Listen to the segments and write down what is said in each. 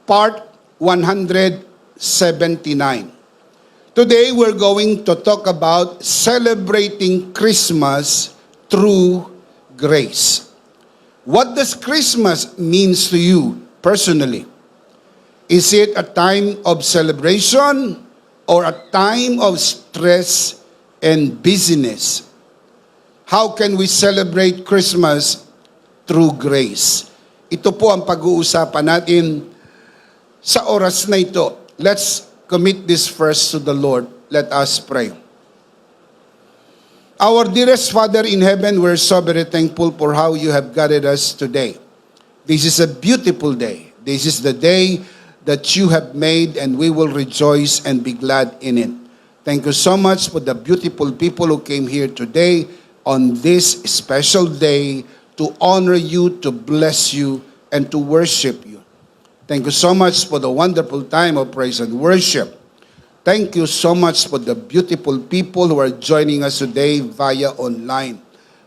Part 179. Today we're going to talk about celebrating Christmas through grace. What does Christmas means to you personally? Is it a time of celebration or a time of stress and busyness? How can we celebrate Christmas through grace? Ito po ang pag-uusapan natin sa oras na ito. Let's commit this first to the Lord. Let us pray. Our dearest Father in heaven, we're so very thankful for how you have guided us today. This is a beautiful day. This is the day that you have made, and we will rejoice and be glad in it. Thank you so much for the beautiful people who came here today on this special day to honor you, to bless you, and to worship you. Thank you so much for the wonderful time of praise and worship. Thank you so much for the beautiful people who are joining us today via online.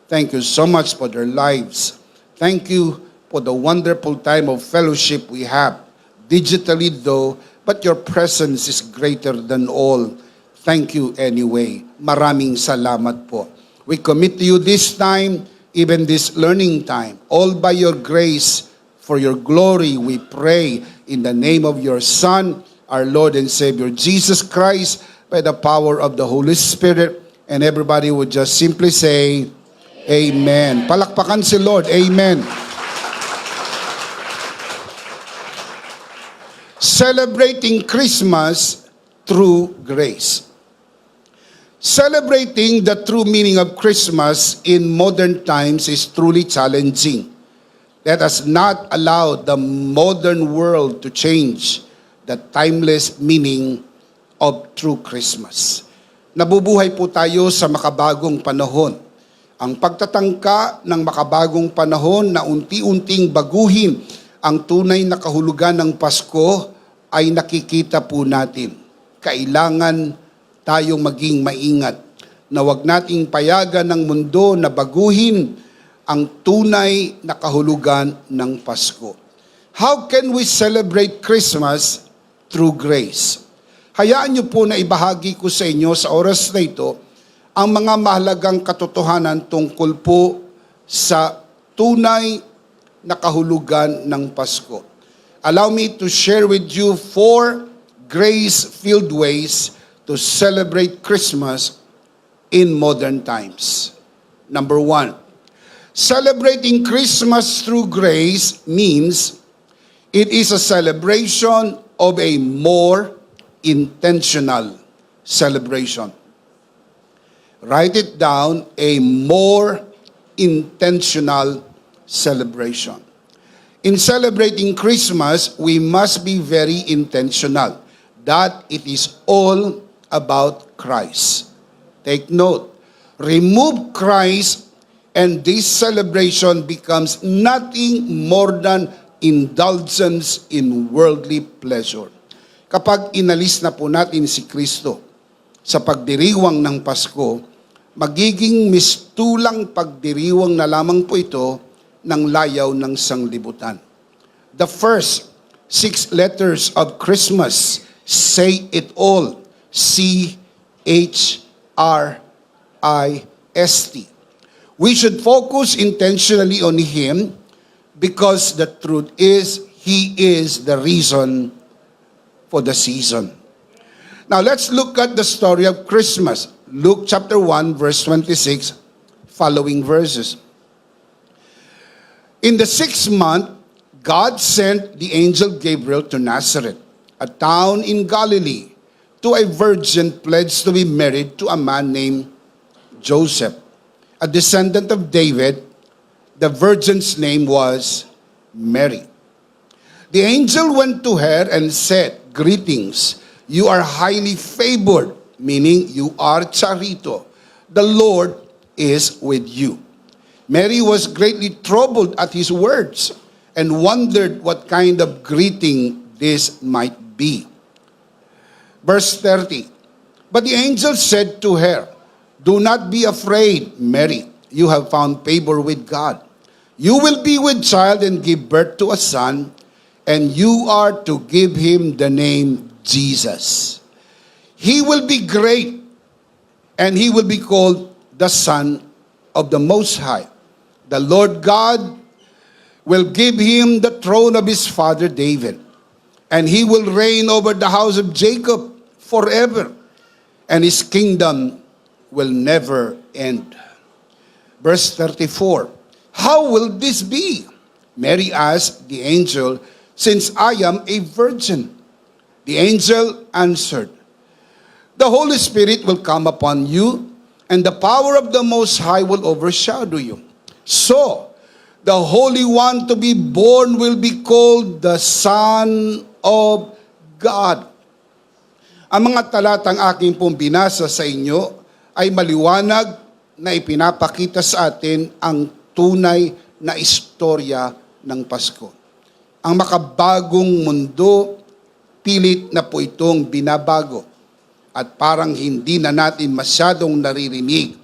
Thank you so much for their lives. Thank you for the wonderful time of fellowship we have, digitally though, but your presence is greater than all. Thank you anyway. Maraming salamat po. We commit to you this time, even this learning time, all by your grace, for your glory, we pray in the name of your Son, our Lord and Savior, Jesus Christ, by the power of the Holy Spirit. And everybody would just simply say, Amen. Palakpakan si Lord. Amen. Celebrating Christmas through grace. Celebrating the true meaning of Christmas in modern times is truly challenging. Let us not allow the modern world to change the timeless meaning of true Christmas. Nabubuhay po tayo sa makabagong panahon. Ang pagtatangka ng makabagong panahon na unti-unting baguhin ang tunay na kahulugan ng Pasko ay nakikita po natin. Kailangan tayong maging maingat na wag nating payagan ng mundo na baguhin ang tunay na kahulugan ng Pasko. How can we celebrate Christmas through grace? Hayaan niyo po na ibahagi ko sa inyo sa oras na ito ang mga mahalagang katotohanan tungkol po sa tunay na kahulugan ng Pasko. Allow me to share with you 4 grace-filled ways to celebrate Christmas in modern times. Number 1, celebrating Christmas through grace means it is a celebration of a more intentional celebration. Write it down, a more intentional celebration. In celebrating Christmas, we must be very intentional that it is all about Christ. Take note, remove Christ and this celebration becomes nothing more than indulgence in worldly pleasure. Kapag inalis na po natin si Kristo sa pagdiriwang ng Pasko, magiging mistulang pagdiriwang na lamang po ito ng layaw ng sanglibutan. The first 6 letters of Christmas say it all. CHRIST. We should focus intentionally on Him because the truth is, He is the reason for the season. Now let's look at the story of Christmas. Luke chapter 1 verse 26, following verses. In the 6th month, God sent the angel Gabriel to Nazareth, a town in Galilee, to a virgin pledged to be married to a man named Joseph, a descendant of David. The virgin's name was Mary. The angel went to her and said, "Greetings, you are highly favored," meaning you are charito. "The Lord is with you." Mary was greatly troubled at his words and wondered what kind of greeting this might be. Verse 30, but the angel said to her, "Do not be afraid, Mary. You have found favor with God. You will be with child and give birth to a son, and you are to give him the name Jesus. He will be great, and he will be called the Son of the Most High. The Lord God will give him the throne of his father David, and he will reign over the house of Jacob forever, and his kingdom will never end. Verse 34, how will this be? Mary asked the angel, since I am a virgin. The angel answered, the Holy Spirit will come upon you, and the power of the Most High will overshadow you. So, the Holy One to be born will be called the Son of God. Ang mga talatang aking pong binasa sa inyo ay maliwanag na ipinapakita sa atin ang tunay na istorya ng Pasko. Ang makabagong mundo, pilit na po itong binabago. At parang hindi na natin masyadong naririnig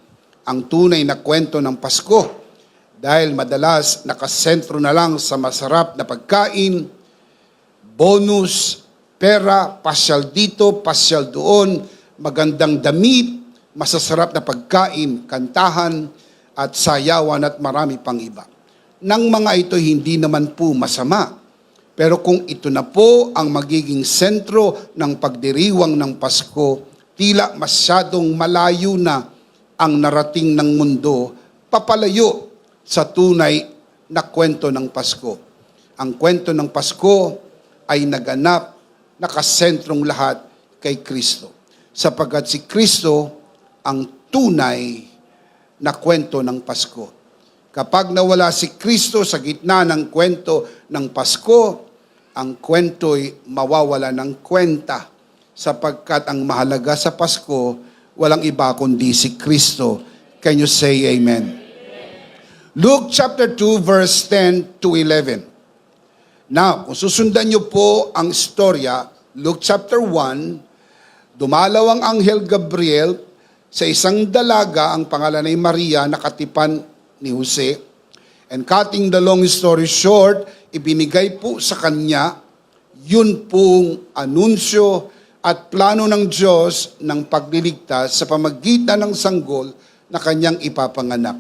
ang tunay na kwento ng Pasko dahil madalas nakasentro na lang sa masarap na pagkain, bonus, pera, pasyal dito, pasyal doon, magandang damit, masasarap na pagkain, kantahan, at sayawan at marami pang iba. Nang mga ito hindi naman po masama. Pero kung ito na po ang magiging sentro ng pagdiriwang ng Pasko, tila masyadong malayo na ang narating ng mundo, papalayo sa tunay na kwento ng Pasko. Ang kwento ng Pasko ay naganap, nakasentrong lahat kay Kristo. Sapagkat si Kristo ang tunay na kwento ng Pasko. Kapag nawala si Kristo sa gitna ng kwento ng Pasko, ang kwento'y mawawala ng kwenta sapagkat ang mahalaga sa Pasko, walang iba kundi si Kristo. Can you say amen? Luke chapter 2 verse 10 to 11. Now, kung susundan niyo po ang istorya, Luke chapter 1, dumalaw ang anghel Gabriel sa isang dalaga, ang pangalan ay Maria, nakatipan ni Jose. And cutting the long story short, ibinigay po sa kanya yun pong anunsyo at plano ng Diyos ng pagliligtas sa pamagitan ng sanggol na kanyang ipapanganak.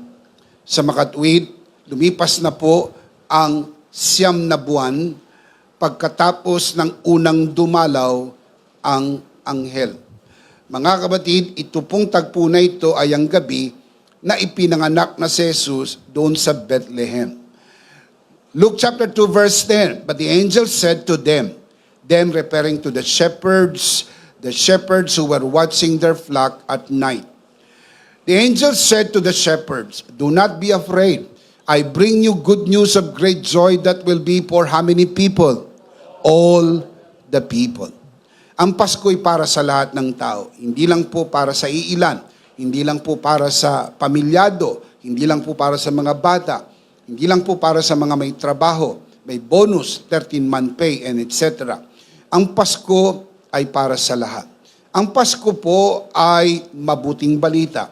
Sa makatuwid, lumipas na po ang 9 na buwan pagkatapos ng unang dumalaw ang anghel. Mga kapatid, ito pong tagpo na ito ay ang gabi na ipinanganak na si Jesus doon sa Bethlehem. Luke chapter 2 verse 10, but the angel said to them referring to the shepherds who were watching their flock at night. The angel said to the shepherds, do not be afraid. I bring you good news of great joy that will be for how many people? All the people. Ang Pasko'y para sa lahat ng tao. Hindi lang po para sa iilan. Hindi lang po para sa pamilyado. Hindi lang po para sa mga bata. Hindi lang po para sa mga may trabaho, may bonus, 13-month pay, and etc. Ang Pasko ay para sa lahat. Ang Pasko po ay mabuting balita.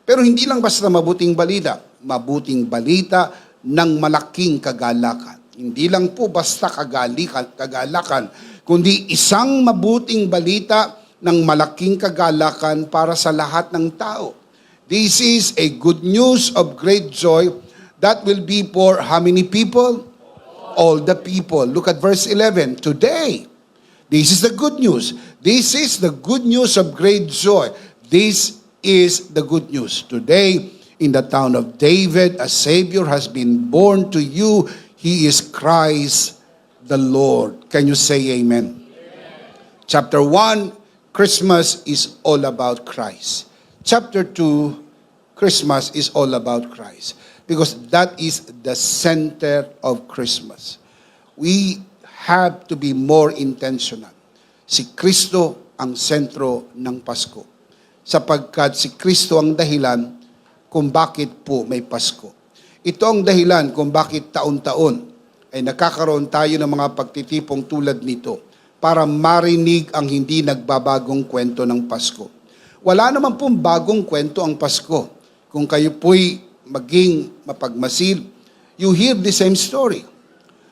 Pero hindi lang basta mabuting balita. Mabuting balita ng malaking kagalakan. Hindi lang po basta kagalakan, kundi isang mabuting balita ng malaking kagalakan para sa lahat ng tao. This is a good news of great joy that will be for how many people? All the people. Look at verse 11. Today, this is the good news. This is the good news of great joy. This is the good news. Today, in the town of David, a Savior has been born to you. He is Christ the Lord. Can you say amen? Chapter 1, Christmas is all about Christ. Chapter 2, Christmas is all about Christ. Because that is the center of Christmas. We have to be more intentional. Si Kristo ang sentro ng Pasko. Sapagkat si Kristo ang dahilan kung bakit po may Pasko. Ito ang dahilan kung bakit taon-taon ay nakakaroon tayo ng mga pagtitipong tulad nito para marinig ang hindi nagbabagong kwento ng Pasko. Wala naman pong bagong kwento ang Pasko. Kung kayo po'y maging mapagmasid, you hear the same story.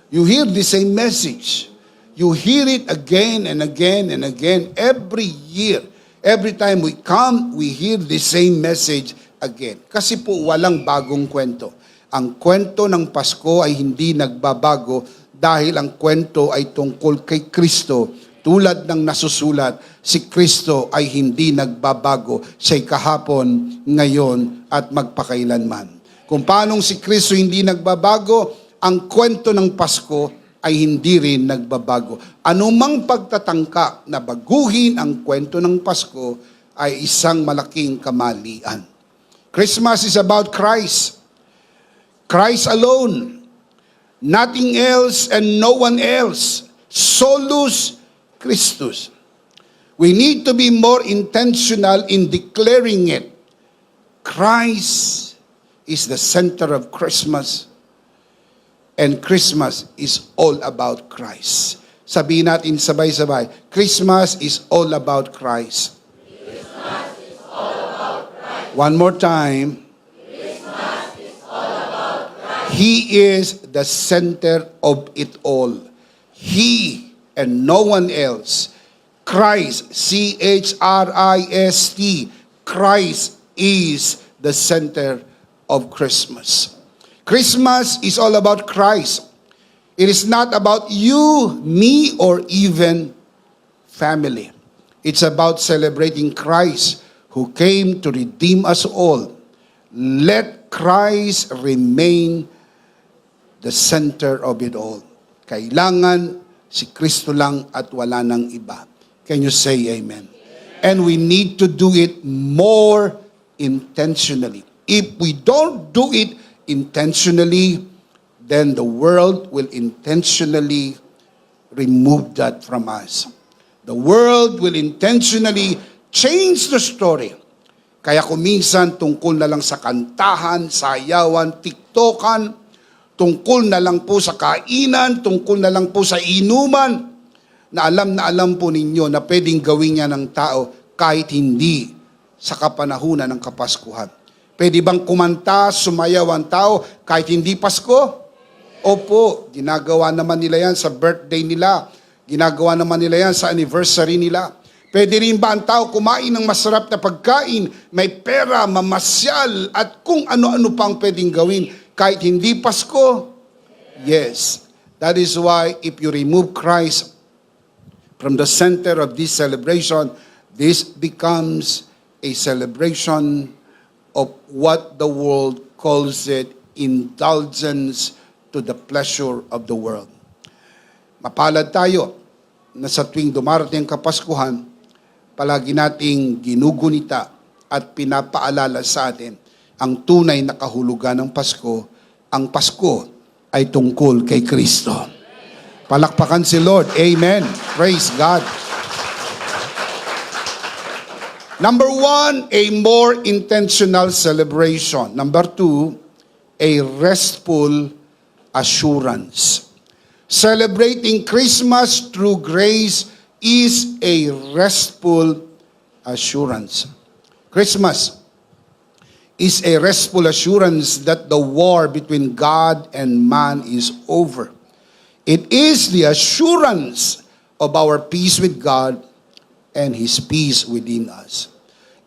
You hear the same message. You hear it again and again and again every year. Every time we come, we hear the same message again. Kasi po walang bagong kwento. Ang kwento ng Pasko ay hindi nagbabago dahil ang kwento ay tungkol kay Kristo. Tulad ng nasusulat, si Kristo ay hindi nagbabago. Siya'y kahapon, ngayon, at magpakailanman. Kung paanong si Kristo hindi nagbabago, ang kwento ng Pasko ay hindi rin nagbabago. Anumang pagtatangka na baguhin ang kwento ng Pasko ay isang malaking kamalian. Christmas is about Christ. Christ alone. Nothing else and no one else. Solus Christus. We need to be more intentional in declaring it. Christ is the center of Christmas. And Christmas is all about Christ. Sabihin natin sabay-sabay, Christmas is all about Christ. Christmas is all about Christ. One more time. Christmas is all about Christ. He is the center of it all. He and no one else. Christ, C-H-R-I-S-T. Christ is the center of Christmas. Christmas is all about Christ. It is not about you, me, or even family. It's about celebrating Christ who came to redeem us all. Let Christ remain the center of it all. Kailangan si Kristo lang at wala nang iba. Can you say amen? And we need to do it more intentionally. If we don't do it intentionally, then the world will intentionally remove that from us. The world will intentionally change the story. Kaya kuminsan tungkol na lang sa kantahan, sayawan, tiktokan, tungkol na lang po sa kainan, tungkol na lang po sa inuman, na alam po ninyo na pwedeng gawin niya ng tao kahit hindi sa kapanahunan ng Kapaskuhan. Pwede bang kumanta, sumayaw ang tao kahit hindi Pasko? Opo, ginagawa naman nila yan sa birthday nila. Ginagawa naman nila yan sa anniversary nila. Pwede rin ba ang tao kumain ng masarap na pagkain, may pera, mamasyal, at kung ano-ano pang pwedeng gawin kahit hindi Pasko? Yes. That is why if you remove Christ from the center of this celebration, this becomes a celebration of what the world calls it, indulgence to the pleasure of the world. Mapalad tayo na sa tuwing dumarating ang Kapaskuhan, palagi nating ginugunita at pinapaalala sa atin ang tunay na kahulugan ng Pasko. Ang Pasko ay tungkol kay Kristo. Palakpakan si Lord. Amen. Praise God. Number 1, a more intentional celebration. Number 2, a restful assurance. Celebrating Christmas through grace is a restful assurance. Christmas is a restful assurance that the war between God and man is over. It is the assurance of our peace with God and His peace within us.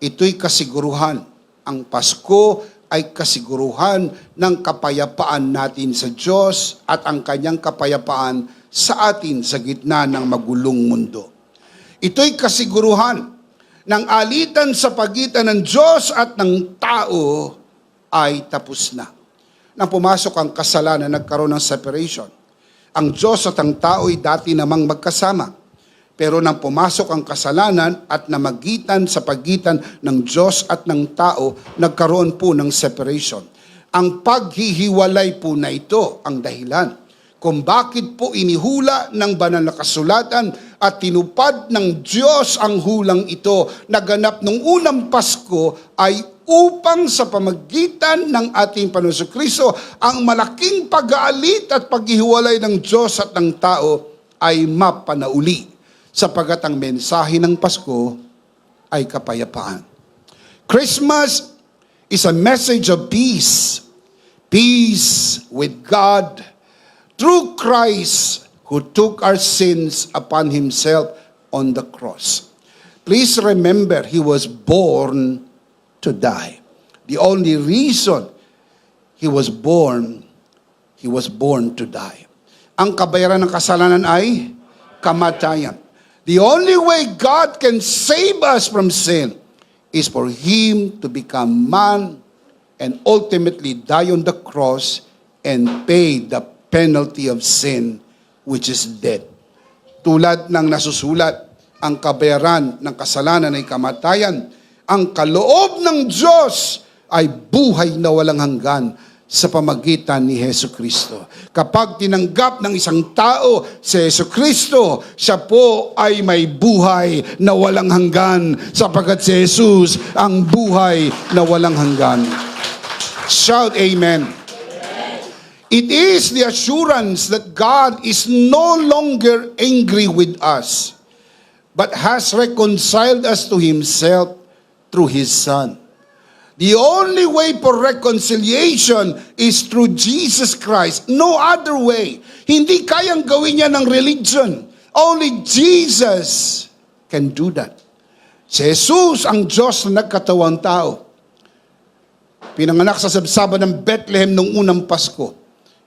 Ito'y kasiguruhan. Ang Pasko ay kasiguruhan ng kapayapaan natin sa Diyos at ang Kanyang kapayapaan sa atin sa gitna ng magulong mundo. Ito'y kasiguruhan ng alitan sa pagitan ng Diyos at ng tao ay tapos na. Nang pumasok ang kasalanan, nagkaroon ng separation. Ang Diyos at ang tao ay dati namang magkasama. Pero nang pumasok ang kasalanan at namagitan sa pagitan ng Diyos at ng tao, nagkaroon po ng separation. Ang paghihiwalay po na ito ang dahilan kung bakit po inihula ng banal na kasulatan at tinupad ng Diyos ang hulang ito na ganap nung unang Pasko ay upang sa pamagitan ng ating Panginoon Kristo, ang malaking pag-aalit at paghihiwalay ng Diyos at ng tao ay mapanauli, sapagat ang mensahe ng Pasko ay kapayapaan. Christmas is a message of peace. Peace with God through Christ who took our sins upon himself on the cross. Please remember, he was born to die. The only reason he was born to die. Ang kabayaran ng kasalanan ay kamatayan. The only way God can save us from sin is for him to become man and ultimately die on the cross and pay the penalty of sin, which is death. Tulad ng nasusulat, ang kabayaran ng kasalanan ay kamatayan. Ang kaloob ng Diyos ay buhay na walang hanggan sa pamagitan ni Hesu Kristo. Kapag tinanggap ng isang tao si Hesu Kristo, siya po ay may buhay na walang hanggan sapagkat si Jesus ang buhay na walang hanggan. Shout amen. It is the assurance that God is no longer angry with us, but has reconciled us to himself through his Son. The only way for reconciliation is through Jesus Christ. No other way. Hindi kayang gawin niya ng religion. Only Jesus can do that. Si Jesus ang Diyos na nagkatawang tao. Pinanganak sa sabsaban ng Bethlehem noong unang Pasko.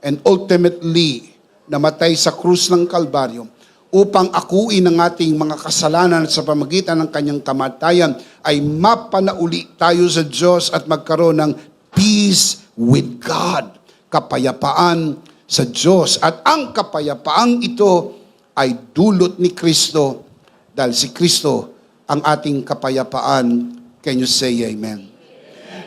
And ultimately, namatay sa krus ng Kalbaryo upang akuin ang ating mga kasalanan sa pamagitan ng kanyang kamatayan ay mapanauli tayo sa Diyos at magkaroon ng peace with God. Kapayapaan sa Diyos. At ang kapayapaang ito ay dulot ni Kristo dahil si Kristo ang ating kapayapaan. Can you say amen?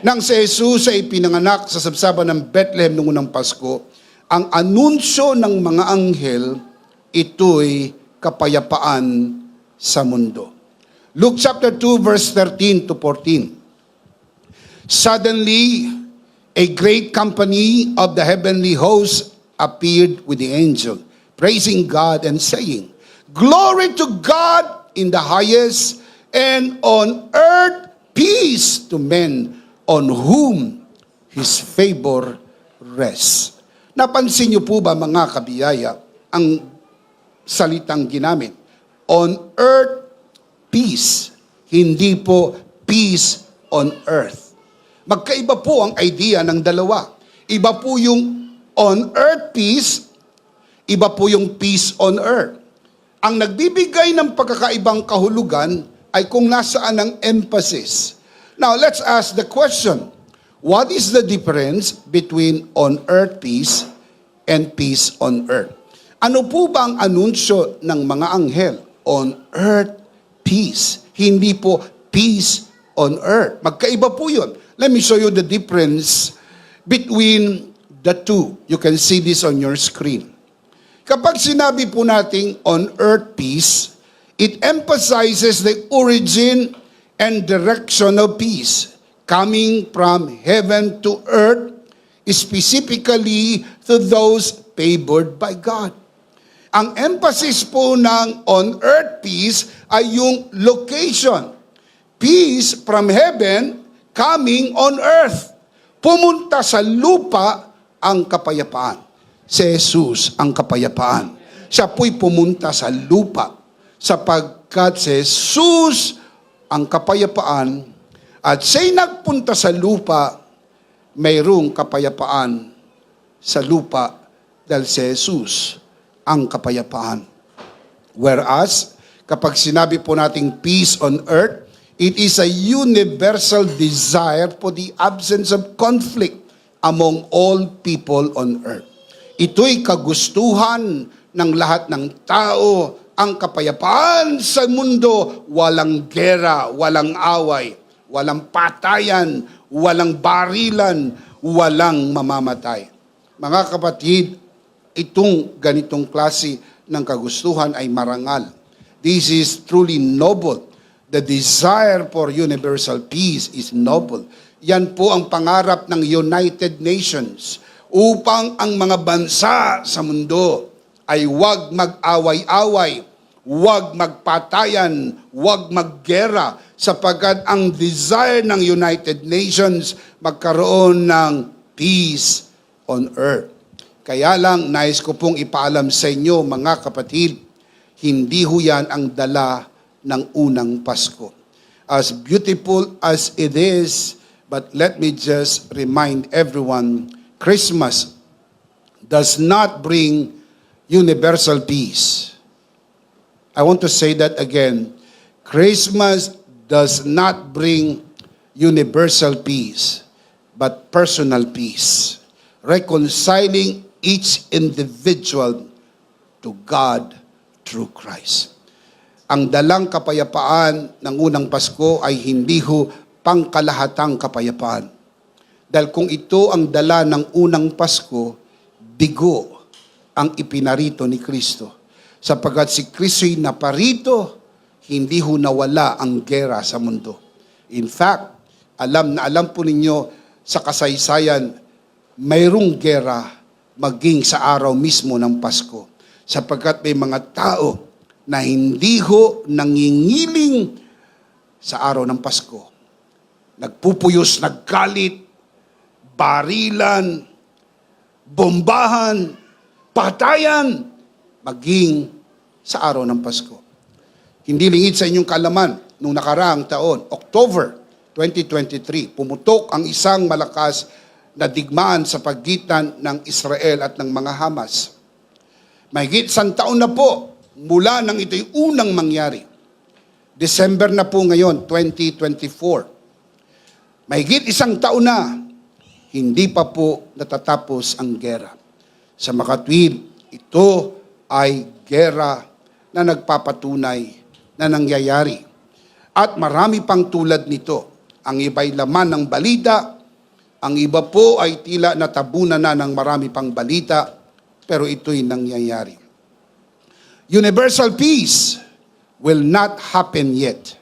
Nang si Jesus ay pinanganak sa sabsaban ng Bethlehem noong unang Pasko, ang anunsyo ng mga anghel, ito'y kapayapaan sa mundo. Luke chapter 2 verse 13 to 14. Suddenly, a great company of the heavenly host appeared with the angel, praising God and saying, "Glory to God in the highest, and on earth peace to men on whom his favor rests." Napansin niyo po ba mga kabiyaya ang salitang ginamit? On earth, peace. Hindi po peace on earth. Magkaiba po ang idea ng dalawa. Iba po yung on earth peace, iba po yung peace on earth. Ang nagbibigay ng pagkakaibang kahulugan ay kung nasaan ang emphasis. Now, let's ask the question. What is the difference between on earth peace and peace on earth? Ano po ba ang anunsyo ng mga anghel? On earth peace. Hindi po peace on earth. Magkaiba po yun. Let me show you the difference between the two. You can see this on your screen. Kapag sinabi po nating on earth peace, it emphasizes the origin and direction of peace coming from heaven to earth, specifically to those favored by God. Ang emphasis po ng on earth peace ay yung location. Peace from heaven coming on earth. Pumunta sa lupa ang kapayapaan. Si Jesus ang kapayapaan. Siya po'y pumunta sa lupa sapagkat si Jesus ang kapayapaan at siya'y nagpunta sa lupa, mayroong kapayapaan sa lupa dahil si Jesus ang kapayapaan. Whereas, kapag sinabi po nating peace on earth, it is a universal desire for the absence of conflict among all people on earth. Ito'y kagustuhan ng lahat ng tao, ang kapayapaan sa mundo, walang gera, walang away, walang patayan, walang barilan, walang mamamatay. Mga kapatid, itong ganitong klase ng kagustuhan ay marangal. This is truly noble. The desire for universal peace is noble. Yan po ang pangarap ng United Nations upang ang mga bansa sa mundo ay huwag mag-away-away, huwag magpatayan, huwag maggera, sapagkat ang desire ng United Nations magkaroon ng peace on earth. Kaya lang, nais ko pong ipaalam sa inyo, mga kapatid, hindi ho yan ang dala ng unang Pasko. As beautiful as it is, but let me just remind everyone, Christmas does not bring universal peace. I want to say that again. Christmas does not bring universal peace, but personal peace. Reconciling each individual to God through Christ. Ang dalang kapayapaan ng unang Pasko ay hindi ho pangkalahatang kapayapaan. Dahil kung ito ang dala ng unang Pasko, bigo ang ipinarito ni Kristo. Sapagkat si Kristo'y naparito, hindi ho nawala ang gera sa mundo. In fact, alam na alam po ninyo sa kasaysayan, mayroong gera maging sa araw mismo ng Pasko. Sapagkat may mga tao na hindi ho nangingiling sa araw ng Pasko. Nagpupuyos, naggalit, barilan, bombahan, patayan, maging sa araw ng Pasko. Hindi lingid sa inyong kaalaman, nung nakaraang taon, October 2023, pumutok ang isang malakas na digmaan sa pagitan ng Israel at ng mga Hamas. Mahigit 100 taon na po mula nang ito'y unang mangyari. December na po ngayon, 2024. Mahigit 1 taon na, hindi pa po natatapos ang gera. Sa makatwid, ito ay gera na nagpapatunay na nangyayari. At marami pang tulad nito. Ang iba'y laman ng balita, ang iba po ay tila natabunan na ng marami pang balita, pero ito'y nangyayari. Universal peace will not happen yet.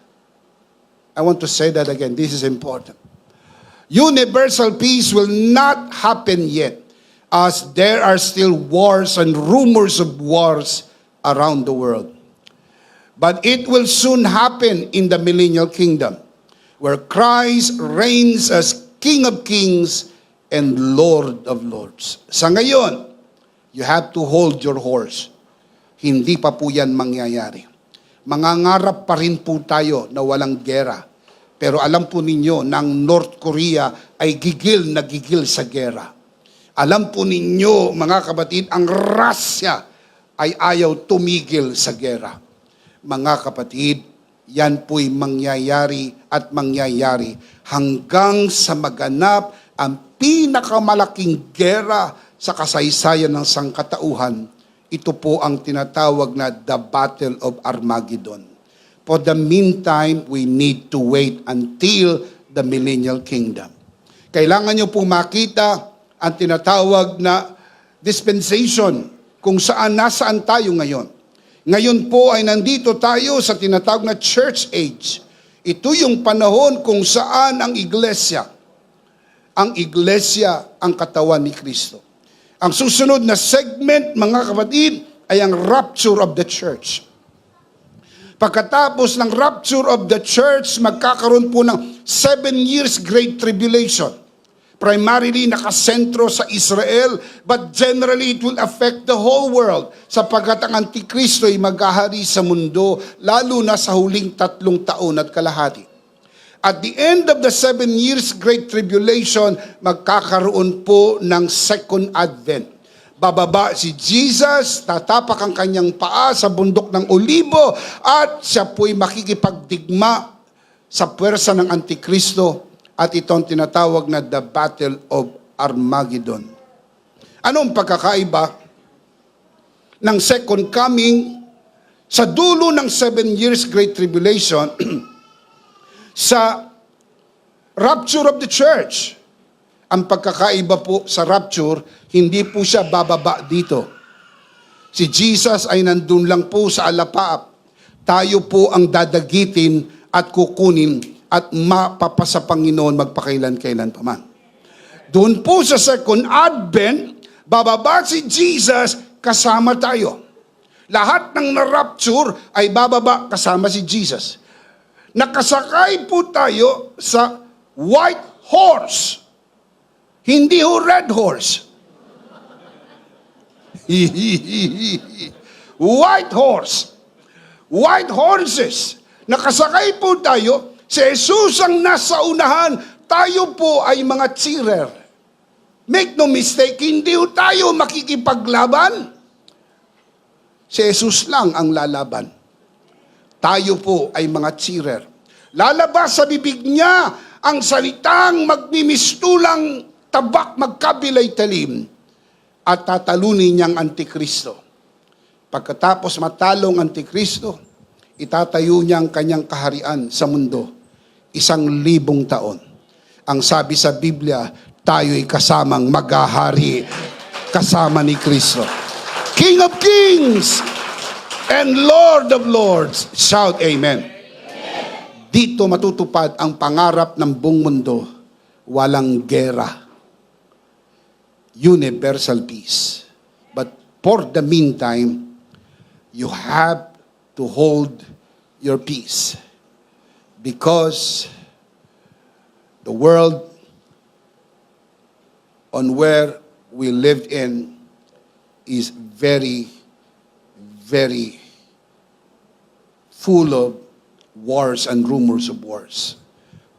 I want to say that again. This is important. Universal peace will not happen yet, as there are still wars and rumors of wars around the world. But it will soon happen in the millennial kingdom, where Christ reigns as King of Kings and Lord of Lords. Sa ngayon, you have to hold your horse. Hindi pa po yan mangyayari. Mangangarap pa rin po tayo na walang gera. Pero alam po ninyo na ang North Korea ay gigil na gigil sa gera. Alam po ninyo, mga kapatid, ang Russia ay ayaw tumigil sa gera. Mga kapatid, yan po'y mangyayari at mangyayari hanggang sa maganap ang pinakamalaking gera sa kasaysayan ng sangkatauhan. Ito po ang tinatawag na the Battle of Armageddon. For the meantime, we need to wait until the millennial kingdom. Kailangan nyo po makita ang tinatawag na dispensation kung nasaan tayo ngayon. Ngayon po ay nandito tayo sa tinatawag na church age. Ito yung panahon kung saan ang iglesia ang katawan ni Kristo. Ang susunod na segment, mga kapatid, ay ang rapture of the church. Pagkatapos ng rapture of the church, magkakaroon po ng 7 years great tribulation. Primarily nakasentro sa Israel, but generally it will affect the whole world sapagkat ang Antikristo ay maghahari sa mundo, lalo na sa huling 3 taon at kalahati. At the end of the 7 years great tribulation, magkakaroon po ng second advent. Bababa si Jesus, tatapak ang kanyang paa sa bundok ng Olibo, at siya po'y makikipagdigma sa puwersa ng Antikristo, at itong tinatawag na the Battle of Armageddon. Anong pagkakaiba ng second coming sa dulo ng 7 years great tribulation sa rapture of the church? Ang pagkakaiba po sa rapture, hindi po siya bababa dito. Si Jesus ay nandun lang po sa alapaap. Tayo po ang dadagitin at kukunin at mapapasa Panginoon magpakailan-kailan pa man. Doon po sa second advent, bababa si Jesus, kasama tayo. Lahat ng na-rapture ay bababa kasama si Jesus. Nakasakay po tayo sa white horse. Hindi ho red horse. White horse. White horses. Nakasakay po tayo. Si Jesus ang nasa unahan. Tayo po ay mga cheerer. Make no mistake, hindi po tayo makikipaglaban. Si Jesus lang ang lalaban. Tayo po ay mga cheerer. Lalabas sa bibig niya ang salitang magmimistulang tabak magkabilay talim at tatalunin niyang Antikristo. Pagkatapos matalong Antikristo, itatayo niya ang kanyang kaharian sa mundo. 1,000 taon. Ang sabi sa Biblia, tayo'y kasamang maghahari kasama ni Kristo. King of Kings and Lord of Lords. Shout Amen. Dito matutupad ang pangarap ng buong mundo. Walang gera. Universal peace. But for the meantime, you have to hold your peace. Because the world on where we lived in is very, very full of wars and rumors of wars.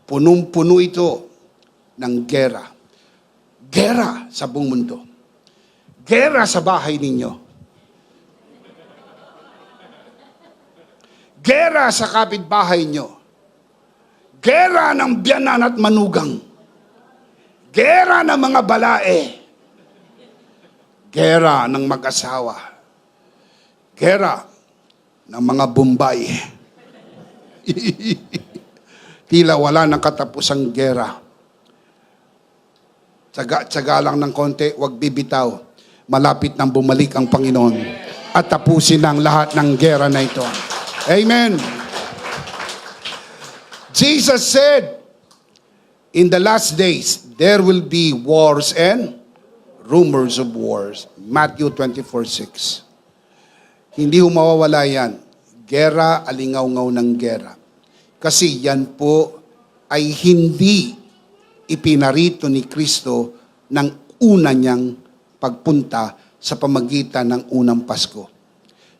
Punong-puno ito ng gera. Gera sa buong mundo. Gera sa bahay ninyo. Gera sa kapitbahay nyo. Gera ng biyanan at manugang. Gera ng mga balae. Gera ng mag-asawa. Gera ng mga Bombay. Tila wala ng katapusang gera. Tsaga-tsaga lang ng konti, wag bibitaw. Malapit nang bumalik ang Panginoon at tapusin ang lahat ng gera na ito. Amen. Jesus said, in the last days, there will be wars and rumors of wars. Matthew 24:6. Hindi ho mawawala yan. Gera, alingaw-ngaw ng gera. Kasi yan po ay hindi ipinarito ni Kristo ng una niyang pagpunta sa pamagitan ng unang Pasko.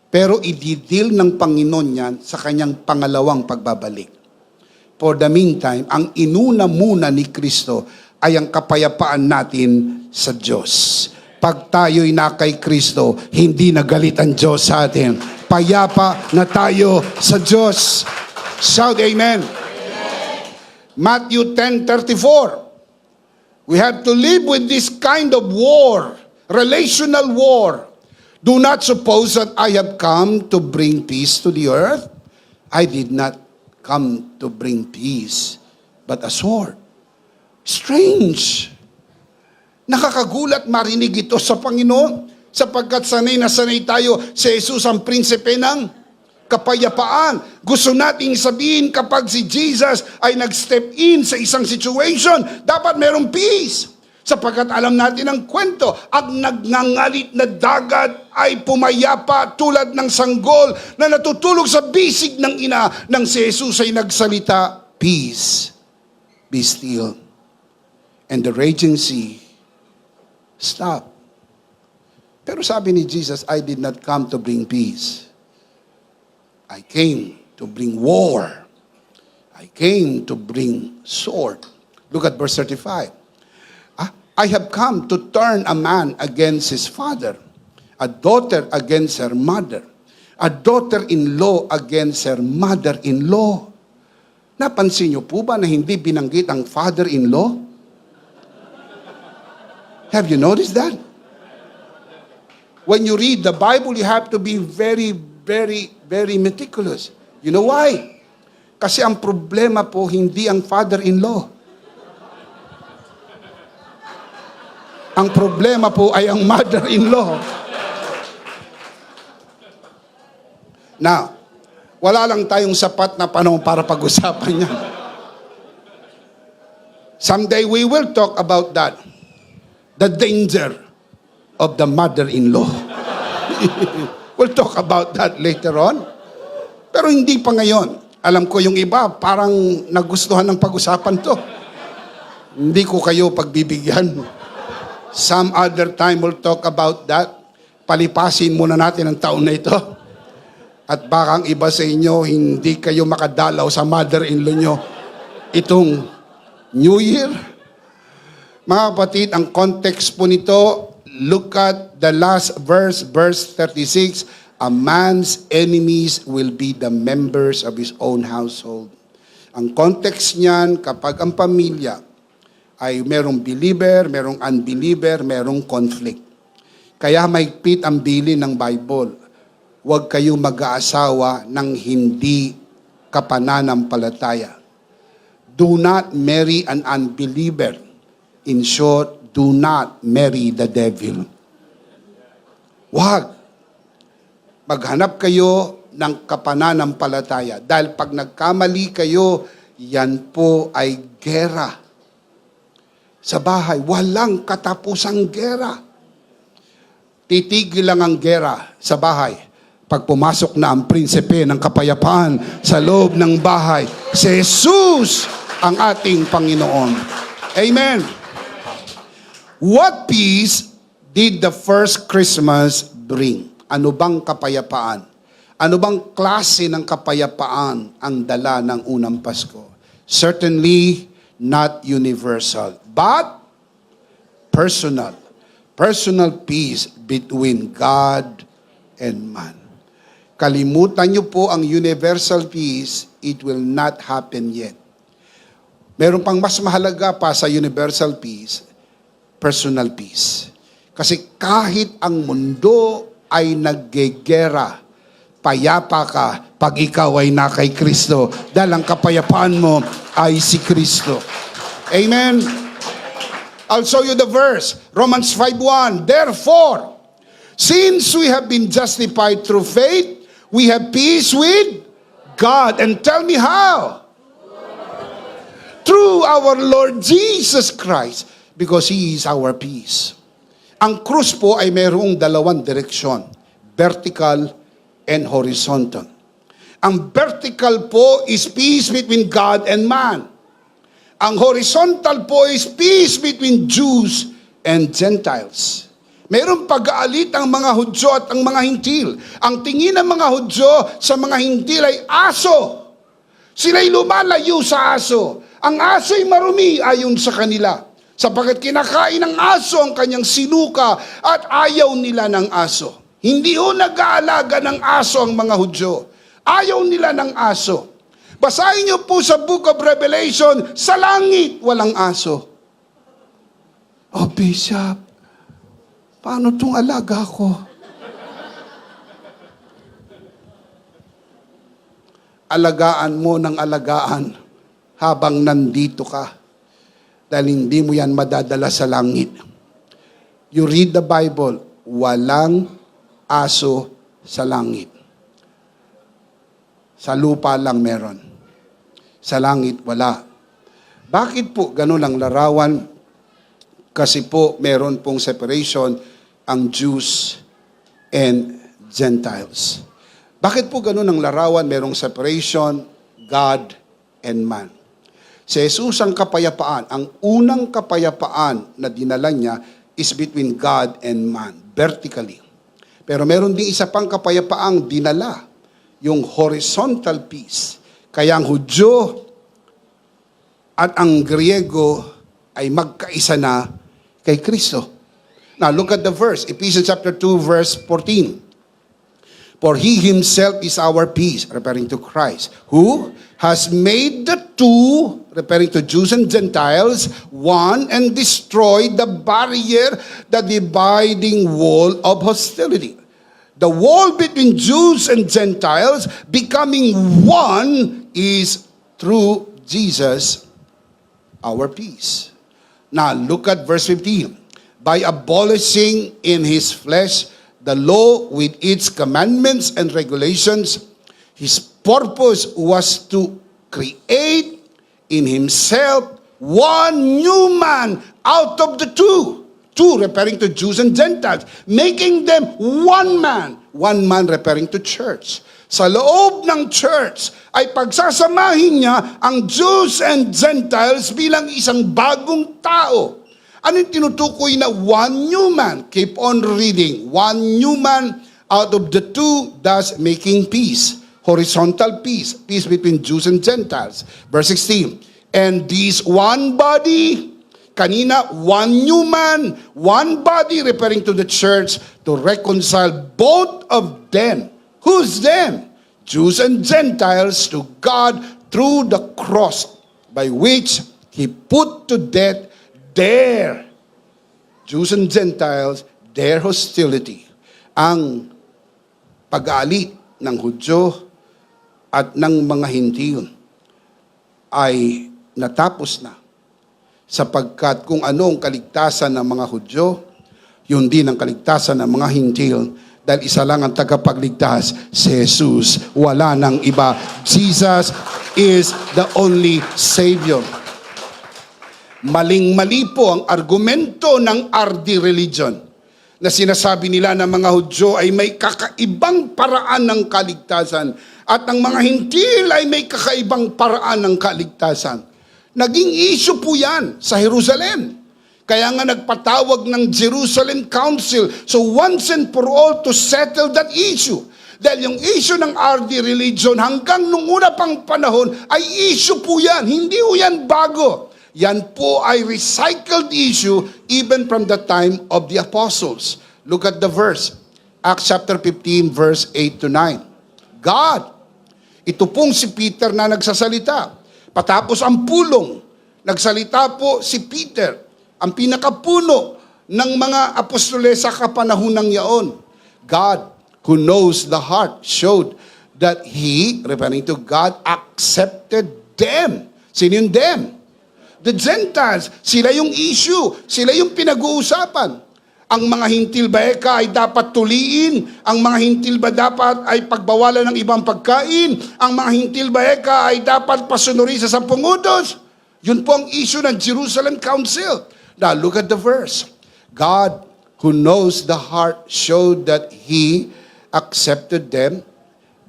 Pero ididil ng Panginoon yan sa kanyang pangalawang pagbabalik. For the meantime, ang inuna muna ni Kristo ay ang kapayapaan natin sa Diyos. Pag tayo'y na kay Kristo, hindi nagalit ang Diyos sa atin. Payapa na tayo sa Diyos. Shout Amen. Matthew 10:34. We have to live with this kind of war, relational war. Do not suppose that I have come to bring peace to the earth. I did not come to bring peace, but a sword. Strange. Nakakagulat marinig ito sa Panginoon, sapagkat sanay na sanay tayo sa Jesus ang prinsipe ng kapayapaan. Gusto nating sabihin kapag si Jesus ay nag-step in sa isang situation, dapat merong peace. Sapagkat alam natin ang kwento, ang nagngangalit na dagat ay pumayapa tulad ng sanggol na natutulog sa bisig ng ina nang si Jesus ay nagsalita, peace, be still. And the raging sea stopped. Pero sabi ni Jesus, I did not come to bring peace. I came to bring war. I came to bring sword. Look at verse 35. I have come to turn a man against his father, a daughter against her mother, a daughter-in-law against her mother-in-law. Napansin niyo po ba na hindi binanggit ang father-in-law? Have you noticed that? When you read the Bible, you have to be very, very, very meticulous. You know why? Kasi ang problema po hindi ang father-in-law. Ang problema po ay ang mother-in-law. Now, wala lang tayong sapat na panahon para pag-usapan yan. Someday we will talk about that. The danger of the mother-in-law. We'll talk about that later on. Pero hindi pa ngayon. Alam ko yung iba, parang nagustuhan ng pag-usapan to. Hindi ko kayo pagbibigyan. Some other time we'll talk about that. palipasin muna natin ang taon na ito. At baka ang iba sa inyo, hindi kayo makadalaw sa mother-in-law nyo itong New Year. Mga kapatid, ang context po nito, look at the last verse, verse 36. A man's enemies will be the members of his own household. Ang context niyan, kapag ang pamilya ay merong believer, merong unbeliever, merong conflict. Kaya mahigpit ang bilin ng Bible. Huwag kayo mag-aasawa ng hindi kapananampalataya. Do not marry an unbeliever. In short, do not marry the devil. Huwag. Maghanap kayo ng kapananampalataya. Dahil pag nagkamali kayo, yan po ay gera. Sa bahay, walang katapusang gera. Titigil lang ang gera sa bahay. Pag pumasok na ang prinsipe ng kapayapaan sa loob ng bahay, si Jesus ang ating Panginoon. Amen. What peace did the first Christmas bring? Ano bang kapayapaan? Ano bang klase ng kapayapaan ang dala ng unang Pasko? Certainly not universal, but personal. Personal peace between God and man. Kalimutan niyo po ang universal peace, it will not happen yet. Meron pang mas mahalaga pa sa universal peace, personal peace. Kasi kahit ang mundo ay naggegera, payapa ka pag ikaw ay na kay Kristo dahil ang kapayapaan mo ay si Kristo. Amen? I'll show you the verse. Romans 5:1. Therefore, since we have been justified through faith, we have peace with God. And tell me how? Through our Lord Jesus Christ, because He is our peace. Ang krus po ay mayroong dalawang direksyon, vertical and horizontal. Ang vertical po is peace between God and man. Ang horizontal po is peace between Jews and Gentiles. Mayroong pag-aalit ang mga Hudyo at ang mga Hintil. Ang tingin ng mga Hudyo sa mga Hintil ay aso. Sila'y lumalayo sa aso. Ang aso'y marumi ayon sa kanila. Sapagkat kinakain ng aso ang kanyang sinuka at ayaw nila ng aso. Hindi ho nag-aalaga ng aso ang mga Hudyo. Ayaw nila ng aso. Basahin niyo po sa Book of Revelation, sa langit walang aso. Oh, Bishop, paano itong alaga ko? Alagaan mo ng alagaan habang nandito ka. Dahil hindi mo yan madadala sa langit. You read the Bible, walang aso sa langit. Sa lupa lang meron. Sa langit, wala. Bakit po ganun ang larawan? Kasi po meron pong separation ang Jews and Gentiles. Bakit po ganun ang larawan? Merong separation, God and man. Si Jesus ang kapayapaan. Ang unang kapayapaan na dinala niya is between God and man, vertically. Pero meron din isa pang kapayapaang dinala, yung horizontal peace. Kaya ang Hudyo at ang Griego ay magkaisa na kay Kristo. Now, look at the verse. Ephesians chapter 2, verse 14. For He Himself is our peace, referring to Christ, who has made the two, referring to Jews and Gentiles, one, and destroyed the barrier, the dividing wall of hostility. The wall between Jews and Gentiles becoming one is through Jesus, our peace. Now, look at verse 15. By abolishing in His flesh the law with its commandments and regulations, His purpose was to create in Himself one new man out of the two. Two referring to Jews and Gentiles, making them one man. One man referring to church. Sa loob ng church ay pagsasamahin niya ang Jews and Gentiles bilang isang bagong tao. Ano yung tinutukoy na one new man? Keep on reading. One new man out of the two, thus making peace. Horizontal peace. Peace between Jews and Gentiles. Verse 16. And this one body, kanina, one new man, one body, referring to the church, to reconcile both of them. Who's them? Jews and Gentiles to God through the cross, by which He put to death their, Jews and Gentiles, their hostility. Ang pag-aali ng Hudyo at ng mga Hintil ay natapos na, sapagkat kung ano ang kaligtasan ng mga Hudyo, yun din ang kaligtasan ng mga Hintil, dahil isa lang ang tagapagligtas, si Jesus. Wala nang iba. Jesus is the only Savior. Maling-mali po ang argumento ng RD religion na sinasabi nila na mga Hudyo ay may kakaibang paraan ng kaligtasan at ang mga Hintil ay may kakaibang paraan ng kaligtasan. Naging issue po yan sa Jerusalem. Kaya nga nagpatawag ng Jerusalem Council. So once and for all to settle that issue. Dahil yung issue ng RD religion hanggang nung una pang panahon ay issue po yan. Hindi po yan bago. Yan po ay recycled issue even from the time of the apostles. Look at the verse. Acts chapter 15 verse 8 to 9. God, ito pong si Peter na nagsasalita. Patapos ang pulong, nagsalita po si Peter, ang pinakapuno ng mga apostoles sa kapanahunang yaon. God, who knows the heart, showed that He, referring to God, accepted them. Sino yung them? The Gentiles. Sila yung issue. Sila yung pinag-uusapan. Ang mga Hintil ba ay dapat tuliin? Ang mga Hintil ba dapat ay pagbawalan ng ibang pagkain? Ang mga Hintil ba ay dapat pasunuri sa 10 utos? Yun po ang issue ng Jerusalem Council. Now, look at the verse. God, who knows the heart, showed that He accepted them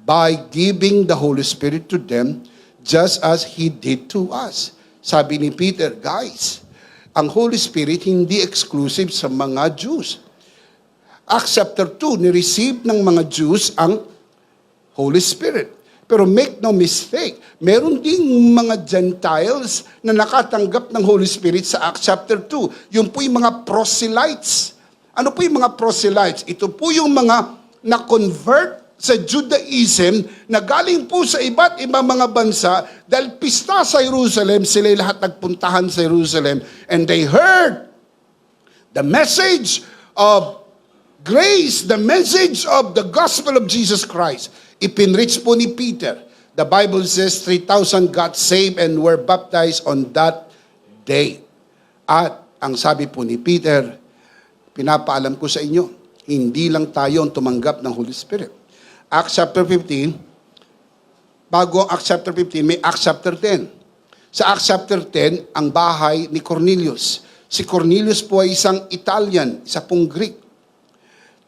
by giving the Holy Spirit to them, just as He did to us. Sabi ni Peter, guys, ang Holy Spirit hindi exclusive sa mga Jews. Acts chapter 2, ni-receive ng mga Jews ang Holy Spirit. Pero make no mistake, meron ding mga Gentiles na nakatanggap ng Holy Spirit sa Acts chapter 2. Yung po yung mga proselytes. Ano po yung mga proselytes? Ito po yung mga na-convert sa Judaism na galing po sa iba't ibang mga bansa dahil pista sa Jerusalem, sila lahat nagpuntahan sa Jerusalem and they heard the message of grace, the message of the gospel of Jesus Christ. Ipinreach po ni Peter. The Bible says 3,000 got saved and were baptized on that day. At ang sabi po ni Peter, pinapaalam ko sa inyo, hindi lang tayo ang tumanggap ng Holy Spirit. Acts chapter 15, bago ang Acts chapter 15, may Acts chapter 10. Sa Acts chapter 10, ang bahay ni Cornelius. Si Cornelius po ay isang Italian, isa pong Greek.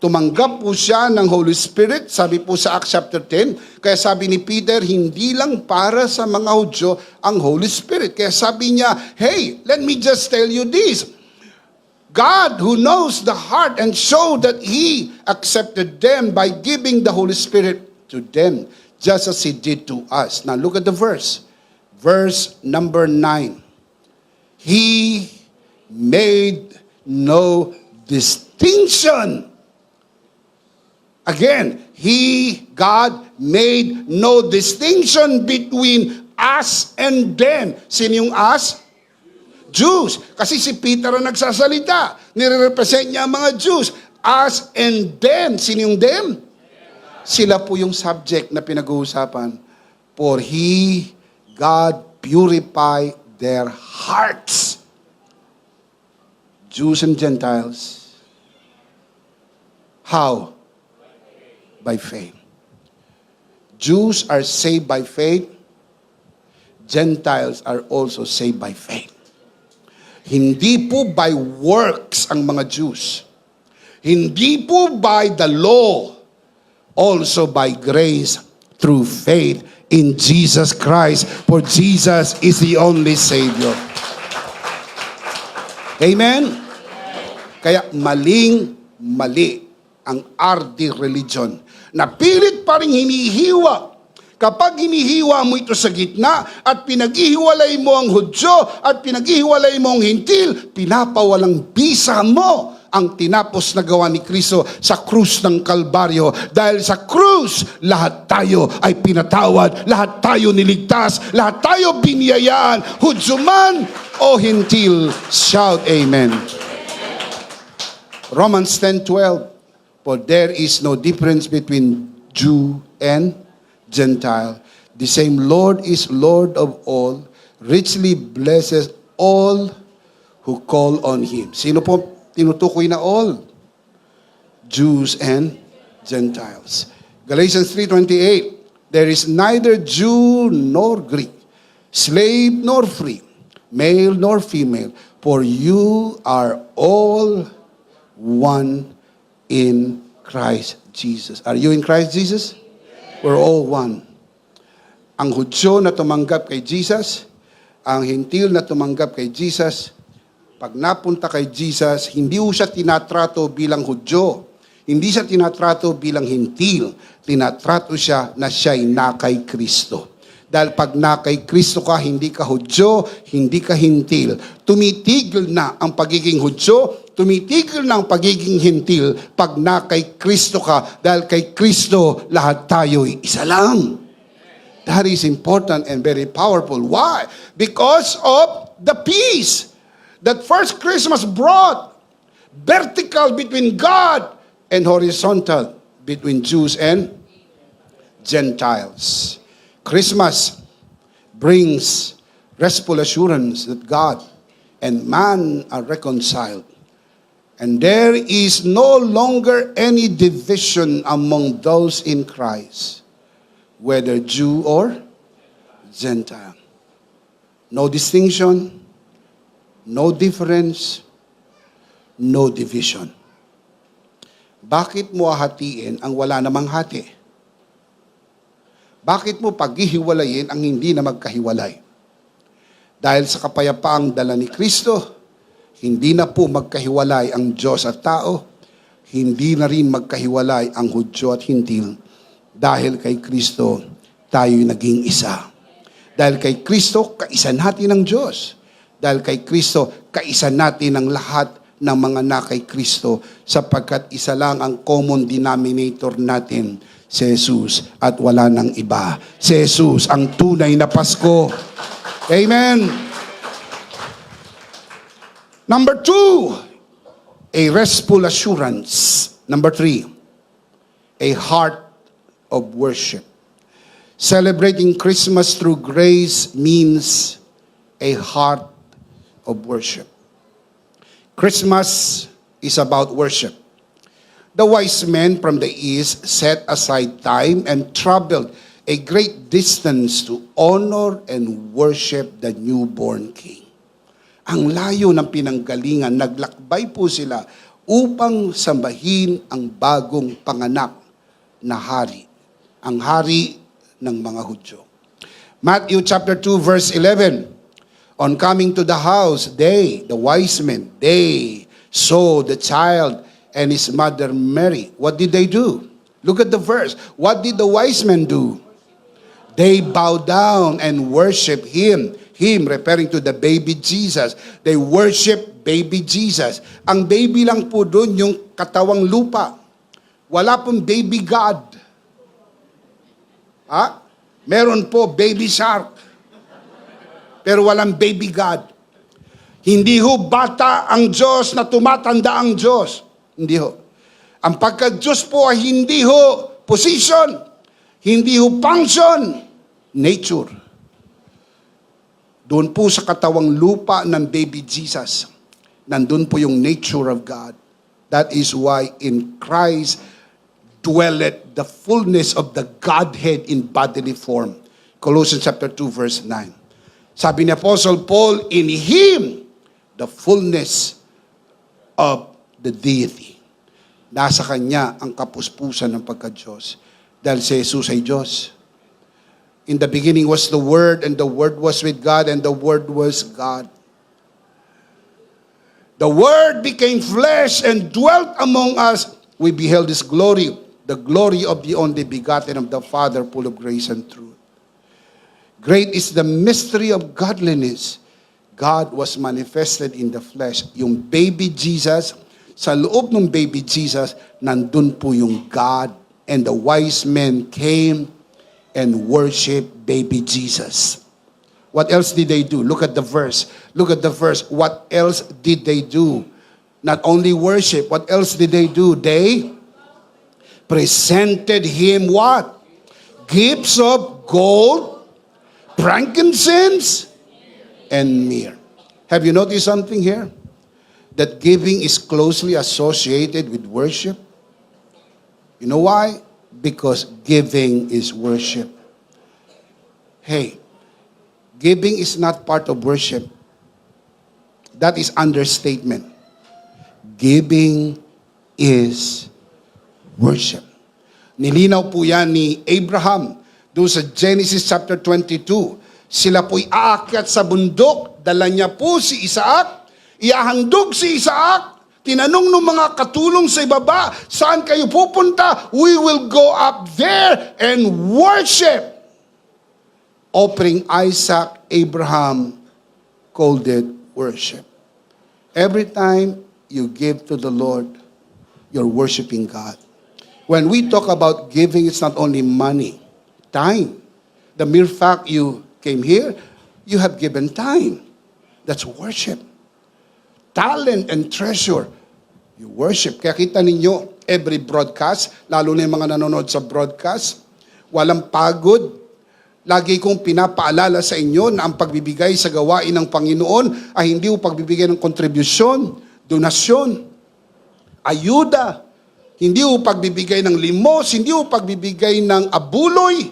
Tumanggap po siya ng Holy Spirit, sabi po sa Acts chapter 10. Kaya sabi ni Peter, hindi lang para sa mga Hudyo ang Holy Spirit. Kaya sabi niya, hey, let me just tell you this. God who knows the heart and showed that He accepted them by giving the Holy Spirit to them, just as He did to us. Now look at the verse. Verse number 9. He made no distinction. Again, God made no distinction between us and them. Sino yung us? Jews. Kasi si Peter ang nagsasalita. Nire-represent niya ang mga Jews. Us and them. Sino yung them? Sila po yung subject na pinag-uusapan. For God purify their hearts. Jews and Gentiles. How? By faith. Jews are saved by faith. Gentiles are also saved by faith. Hindi po by works ang mga Jews. Hindi po by the law. Also by grace through faith in Jesus Christ. For Jesus is the only Savior. Amen? Kaya mali ang RD religion. Napilit pa rin hinihiwa. Kapag hinihiwa mo ito sa gitna at pinaghihiwalay mo ang Hudyo at pinaghihiwalay mo ang Hintil, pinapawalang bisa mo ang tinapos na gawa ni Kristo sa krus ng Kalbaryo. Dahil sa krus, lahat tayo ay pinatawad, lahat tayo niligtas, lahat tayo biniyayaan, Hudyo man o Hintil. Shout Amen. Romans 10:12, for there is no difference between Jew and Gentile. The same Lord is Lord of all, richly blesses all who call on Him. Sino po tinutukoy na all? Jews and Gentiles. Galatians 3:28, there is neither Jew nor Greek, slave nor free, male nor female, for you are all one in Christ Jesus. Are you in Christ Jesus? We're all one. Ang Hudyo na tumanggap kay Jesus, ang Hintil na tumanggap kay Jesus, pag napunta kay Jesus, hindi siya tinatrato bilang Hudyo. Hindi siya tinatrato bilang Hintil. Tinatrato siya na siya'y na kay Kristo. Dahil pag na kay Kristo ka, hindi ka Hudyo, hindi ka Hintil. Tumitigil na ang pagiging Hudyo, tumitigil na ang pagiging Hintil pag na kay Kristo ka. Dahil kay Kristo, lahat tayo'y isa lang. That is important and very powerful. Why? Because of the peace that first Christmas brought. Vertical between God and horizontal between Jews and Gentiles. Christmas brings restful assurance that God and man are reconciled. And there is no longer any division among those in Christ, whether Jew or Gentile. No distinction, no difference, no division. Bakit mo hahatiin ang wala namang hati? Bakit mo paghihiwalayin ang hindi na magkahiwalay? Dahil sa kapayapaang dala ni Kristo, hindi na po magkahiwalay ang Diyos at tao, hindi na rin magkahiwalay ang Hudyo at Hintil. Dahil kay Kristo, tayo'y naging isa. Dahil kay Kristo, kaisa natin ng Diyos. Dahil kay Kristo, kaisa natin ang lahat ng mga na kay Kristo, sapagkat isa lang ang common denominator natin, si Jesus, at wala nang iba. Si Jesus, ang tunay na Pasko. Amen. Number 2, a restful assurance. Number 3, a heart of worship. Celebrating Christmas through grace means a heart of worship. Christmas is about worship. The wise men from the east set aside time and traveled a great distance to honor and worship the newborn king. Ang layo ng pinanggalingan, naglakbay po sila upang sambahin ang bagong panganak na hari, ang hari ng mga Hudyo. Matthew chapter 2 verse 11, on coming to the house, they, the wise men, they saw the child and his mother Mary. What did they do? Look at the verse. What did the wise men do? They bowed down and worship him. Him, referring to the baby Jesus. They worship baby Jesus. Ang baby lang po doon yung katawang lupa. Wala pong baby God. Meron po baby shark. Pero walang baby God. Hindi ho bata ang Diyos na tumatanda ang Diyos. Hindi ho. Ang pagka-Diyos po ay hindi ho position, hindi ho function, nature. Doon po sa katawang lupa ng baby Jesus, nandun po yung nature of God. That is why in Christ dwelleth the fullness of the Godhead in bodily form. Colossians chapter 2 verse 9. Sabi ni Apostle Paul, in Him, the fullness of the deity. Nasa Kanya ang kapuspusan ng pagka-Diyos. Dahil si Jesus ay Diyos. In the beginning was the Word, and the Word was with God, and the Word was God. The Word became flesh and dwelt among us. We beheld His glory, the glory of the only begotten of the Father, full of grace and truth. Great is the mystery of godliness. God was manifested in the flesh. Yung baby Jesus, sa loob ng baby Jesus, nandun po yung God. And the wise men came and worshiped baby Jesus. What else did they do? Look at the verse. Look at the verse. What else did they do? Not only worship, what else did they do? They presented Him what? Gifts of gold, frankincense, and myrrh. Have you noticed something here? That giving is closely associated with worship. You know why? Because giving is worship. Hey, giving is not part of worship. That is understatement. Giving is worship. Nilinaw po yan ni Abraham doon sa Genesis chapter 22. Sila po'y aakyat sa bundok, dala niya po si Isaac, iahandog si Isaac, tinanong ng mga katulong sa ibaba, saan kayo pupunta? We will go up there and worship. Offering Isaac, Abraham called it worship. Every time you give to the Lord, you're worshiping God. When we talk about giving, it's not only money, time. The mere fact you came here, you have given time. That's worship. Talent and treasure, you worship. Kaya kita ninyo, every broadcast, lalo na yung mga nanonood sa broadcast, walang pagod. Lagi kong pinapaalala sa inyo na ang pagbibigay sa gawain ng Panginoon ay hindi o pagbibigay ng kontribusyon, donasyon, ayuda, hindi o pagbibigay ng limos, hindi o pagbibigay ng abuloy,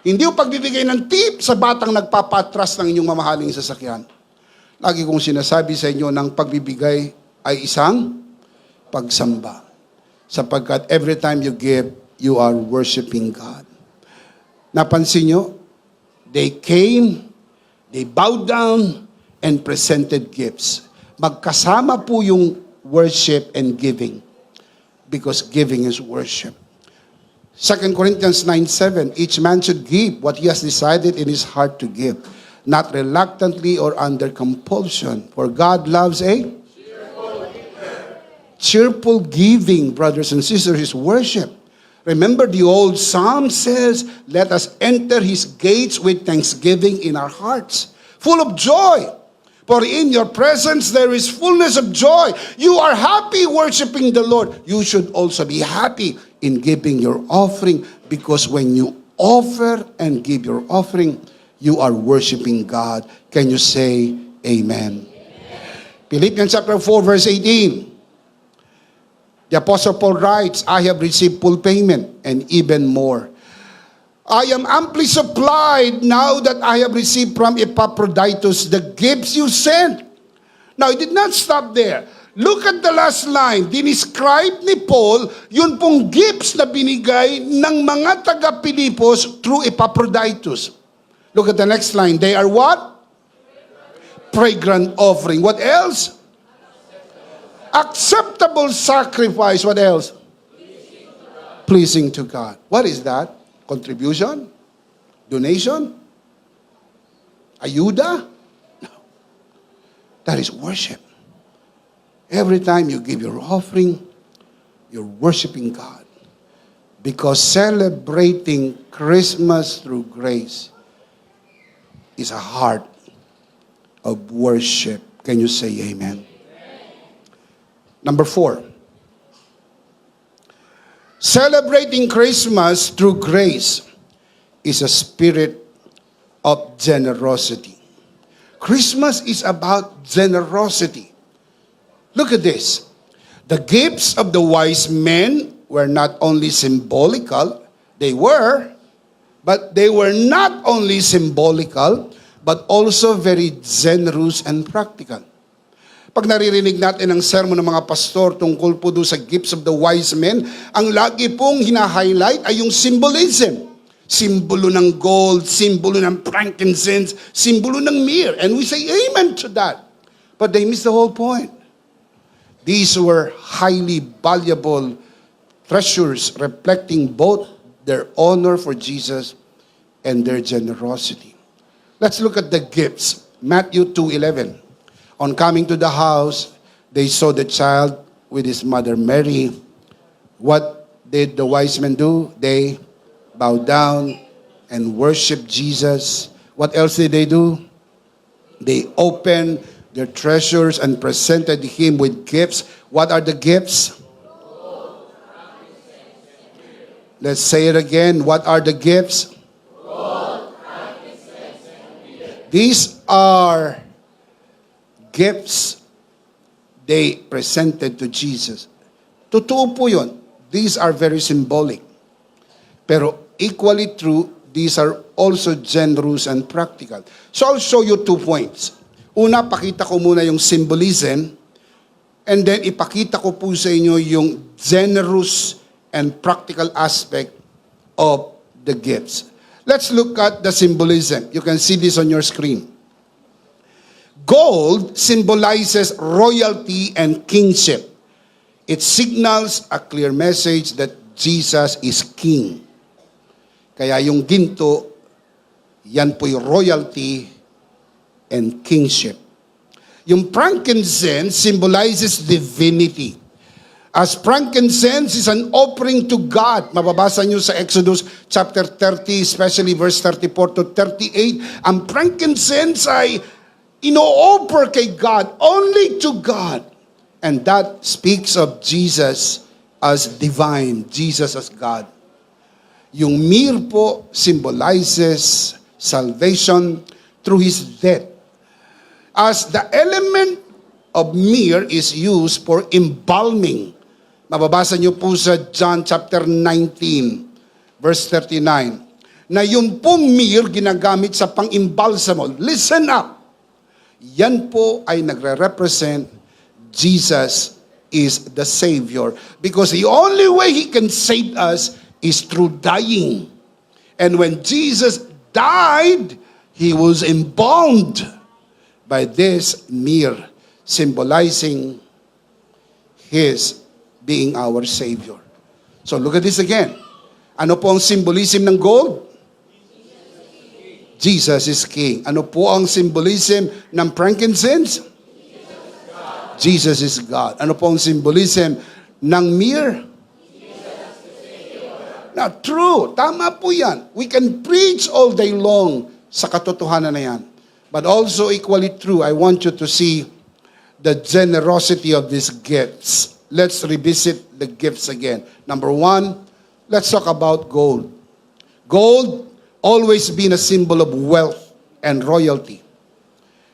hindi o pagbibigay ng tip sa batang nagpapatras ng inyong mamahaling sasakyan. Lagi kong sinasabi sa inyo ng pagbibigay ay isang pagsamba. Sapagkat every time you give, you are worshiping God. Napansin nyo? They came, they bowed down, and presented gifts. Magkasama po yung worship and giving. Because giving is worship. 2 Corinthians 9:7, each man should give what he has decided in his heart to give, not reluctantly or under compulsion. For God loves a cheerful giving, brothers and sisters, is worship. Remember the old psalm says, let us enter His gates with thanksgiving in our hearts, full of joy. For in your presence there is fullness of joy. You are happy worshiping the Lord. You should also be happy in giving your offering, because when you offer and give your offering, you are worshiping God. Can you say amen? Philippians chapter 4 verse 18. The Apostle Paul writes, I have received full payment and even more. I am amply supplied now that I have received from Epaphroditus the gifts you sent. Now, it did not stop there. Look at the last line. Dinescribe ni Paul yun pong gifts na binigay ng mga taga-Pilipos through Epaphroditus. Look at the next line. They are what? Fragrant offering. What else? Acceptable sacrifice. What else? Pleasing to God. What is that? Contribution? Donation? Ayuda? No. That is worship. Every time you give your offering, you're worshiping God. Because celebrating Christmas through grace is a heart of worship. Can you say amen? Number 4. Celebrating Christmas through grace is a spirit of generosity. Christmas is about generosity. Look at this. The gifts of the wise men were not only symbolical, but they were not only symbolical, but also very generous and practical. Pag naririnig natin ang sermon ng mga pastor tungkol po doon sa gifts of the wise men, ang lagi pong hina-highlight ay yung symbolism. Simbolo ng gold, simbolo ng frankincense, simbolo ng myrrh. And we say amen to that. But they miss the whole point. These were highly valuable treasures reflecting both their honor for Jesus and their generosity. Let's look at the gifts. Matthew 2:11. On coming to the house, they saw the child with his mother Mary. What did the wise men do? They bowed down and worshiped Jesus. What else did they do? They opened their treasures and presented him with gifts. What are the gifts? Let's say it again. What are the gifts? These are gifts they presented to Jesus. Totoo po yun. These are very symbolic. Pero equally true, these are also generous and practical. So I'll show you 2 points. Una, pakita ko muna yung symbolism, and then ipakita ko po sa inyo yung generous and practical aspect of the gifts. Let's look at the symbolism. You can see this on your screen. Gold symbolizes royalty and kingship. It signals a clear message that Jesus is king. Kaya yung ginto, yan po'y royalty and kingship. Yung frankincense symbolizes divinity. As frankincense is an offering to God. Mababasa nyo sa Exodus chapter 30, especially verse 34 to 38. Ang frankincense ay ino-offer kay God, only to God. And that speaks of Jesus as divine, Jesus as God. Yung myrrh po symbolizes salvation through His death. As the element of myrrh is used for embalming. Mababasa niyo po sa John chapter 19, verse 39, na yung pong myrrh ginagamit sa pang-imbalsamo. Listen up! Yan po ay nagre-represent Jesus is the Savior. Because the only way He can save us is through dying. And when Jesus died, He was embalmed by this myrrh, symbolizing His being our Savior. So look at this again. Ano po ang symbolism ng gold? Jesus is King. Ano po ang symbolism ng frankincense? Jesus is God. Ano po ang symbolism ng myrrh? Now, true. Tama po yan. We can preach all day long sa katotohanan na yan. But also equally true, I want you to see the generosity of these gifts. Let's revisit the gifts again. Number 1, let's talk about gold. Gold always been a symbol of wealth and royalty.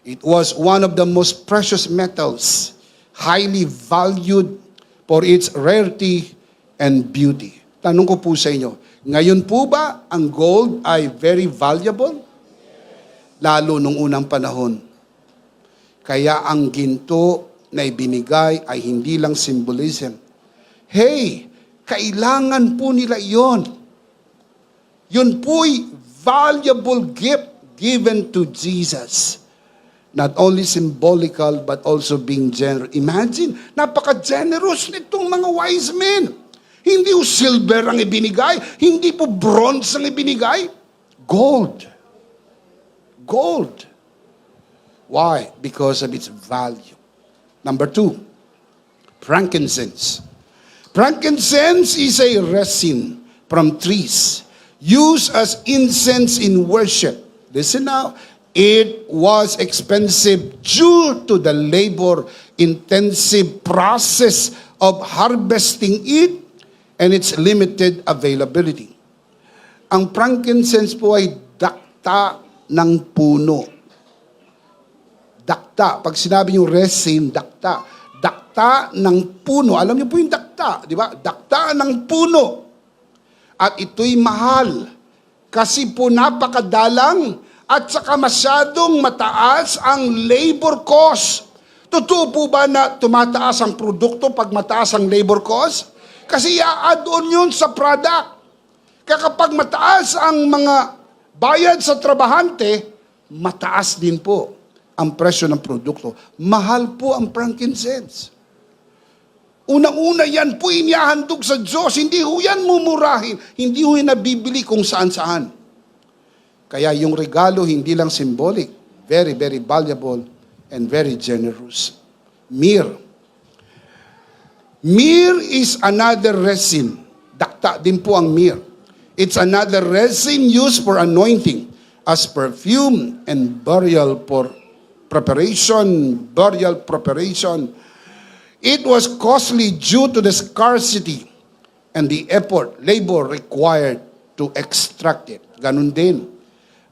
It was one of the most precious metals, highly valued for its rarity and beauty. Tanong ko po sa inyo, ngayon po ba ang gold ay very valuable? Lalo nung unang panahon. Kaya ang ginto na ibinigay ay hindi lang symbolism. Hey, kailangan po nila yon. Yun po'y valuable gift given to Jesus. Not only symbolical, but also being generous. Imagine, napaka-generous nitong mga wise men. Hindi po silver ang ibinigay, hindi po bronze ang ibinigay. Gold. Gold. Why? Because of its value. Number 2, frankincense. Frankincense is a resin from trees used as incense in worship. Listen now. It was expensive due to the labor-intensive process of harvesting it and its limited availability. Ang frankincense po ay dakta ng puno. Dakta. Pag sinabi yung resin, dakta. Dakta ng puno. Alam niyo po yung dakta, di ba? Dakta ng puno. At ito'y mahal. Kasi po napakadalang at saka masyadong mataas ang labor cost. Totoo po ba na tumataas ang produkto pag mataas ang labor cost? Kasi i-add on yun sa product. Kaya kapag mataas ang mga bayad sa trabahante, mataas din po ang presyo ng produkto. Mahal po ang frankincense. Unang-una yan po inihahandog sa Diyos. Hindi ho yan mumurahin. Hindi ho yan nabibili kung saan-saan. Kaya yung regalo hindi lang symbolic, very, very valuable and very generous. Myrrh. Myrrh is another resin. Dakta din po ang myrrh. It's another resin used for anointing as perfume and burial preparation. It was costly due to the scarcity and the labor required to extract it. Ganun din.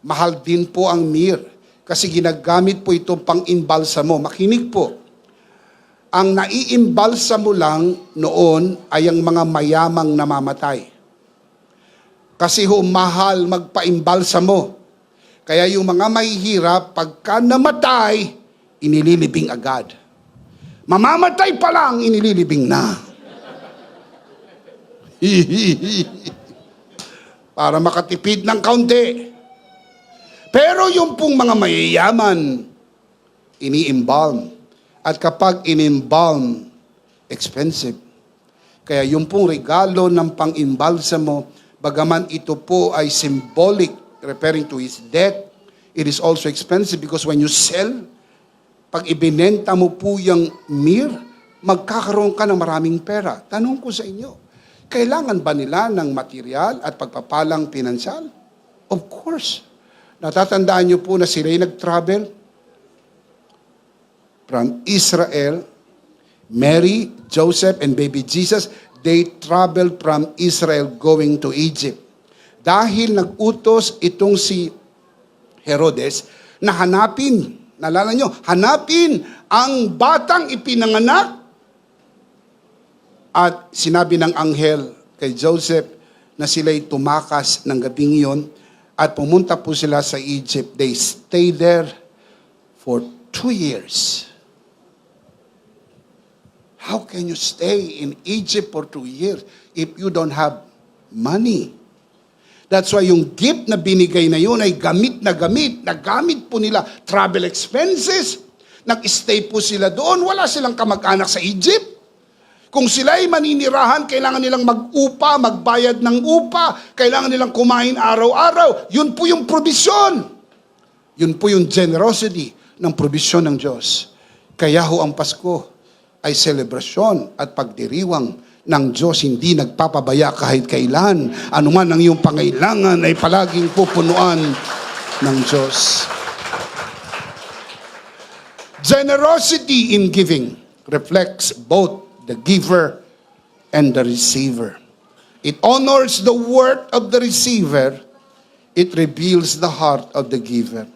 Mahal din po ang myrrh kasi ginagamit po ito pang imbalsamo. Makinig po. Ang naiimbalsamo lang noon ay ang mga mayamang namamatay. Kasi mahal magpaimbalsamo. Kaya yung mga mahihirap, pagka namatay, inililibing agad. Mamamatay pa lang, inililibing na. Para makatipid ng kaunti. Pero yung pong mga mayayaman, ini-embalm. At kapag in-embalm, expensive. Kaya yung pong regalo ng pang-imbalsamo, bagaman ito po ay symbolic, referring to his death, it is also expensive because when you sell, pag ibinenta mo po yung myrrh, magkakaroon ka ng maraming pera. Tanong ko sa inyo, kailangan ba nila ng material at pagpapalang pinansyal? Of course. Natatandaan niyo po na sila'y nag-travel from Israel. Mary, Joseph, and baby Jesus, they traveled from Israel going to Egypt. Dahil nag-utos itong si Herodes na hanapin, naalala nyo, hanapin ang batang ipinanganak. At sinabi ng anghel kay Joseph na sila'y tumakas ng gabing iyon at pumunta po sila sa Egypt. They stayed there for 2 years. How can you stay in Egypt for 2 years if you don't have money? That's why yung gift na binigay na yun ay gamit na gamit. Nagamit po nila travel expenses. Nag-stay po sila doon. Wala silang kamag-anak sa Egypt. Kung sila ay maninirahan, kailangan nilang mag-upa, magbayad ng upa. Kailangan nilang kumain araw-araw. Yun po yung provision. Yun po yung generosity ng provision ng Diyos. Kaya ho ang Pasko ay selebrasyon at pagdiriwang ng Diyos, hindi nagpapabaya kahit kailan. Anuman ang iyong pangailangan ay palaging pupunuan ng Diyos. Generosity in giving reflects both the giver and the receiver. It honors the worth of the receiver. It reveals the heart of the giver.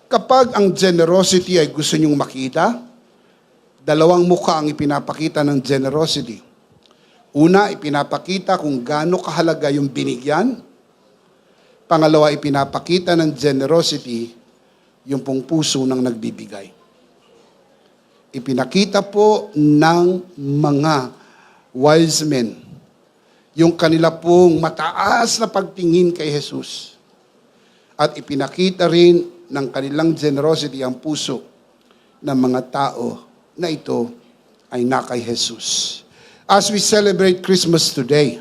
Kapag ang generosity ay gusto niyong makita, dalawang mukha ang ipinapakita ng generosity. Una, ipinapakita kung gaano kahalaga yung binigyan. Pangalawa, ipinapakita ng generosity yung pong puso ng nagbibigay. Ipinakita po ng mga wise men yung kanila pong mataas na pagtingin kay Jesus. At ipinakita rin ng kanilang generosity ang puso ng mga tao na ito ay na kay Jesus. As we celebrate Christmas today,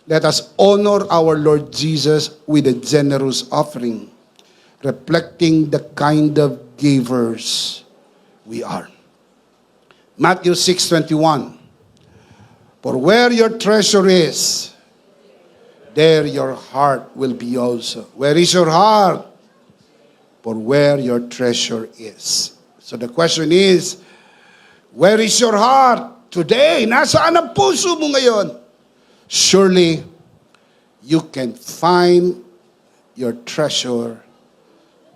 let us honor our Lord Jesus with a generous offering, reflecting the kind of givers we are. Matthew 6:21. For where your treasure is, there your heart will be also. Where is your heart? For where your treasure is. So the question is, where is your heart today? Nasaan ang puso mo ngayon? Surely, you can find your treasure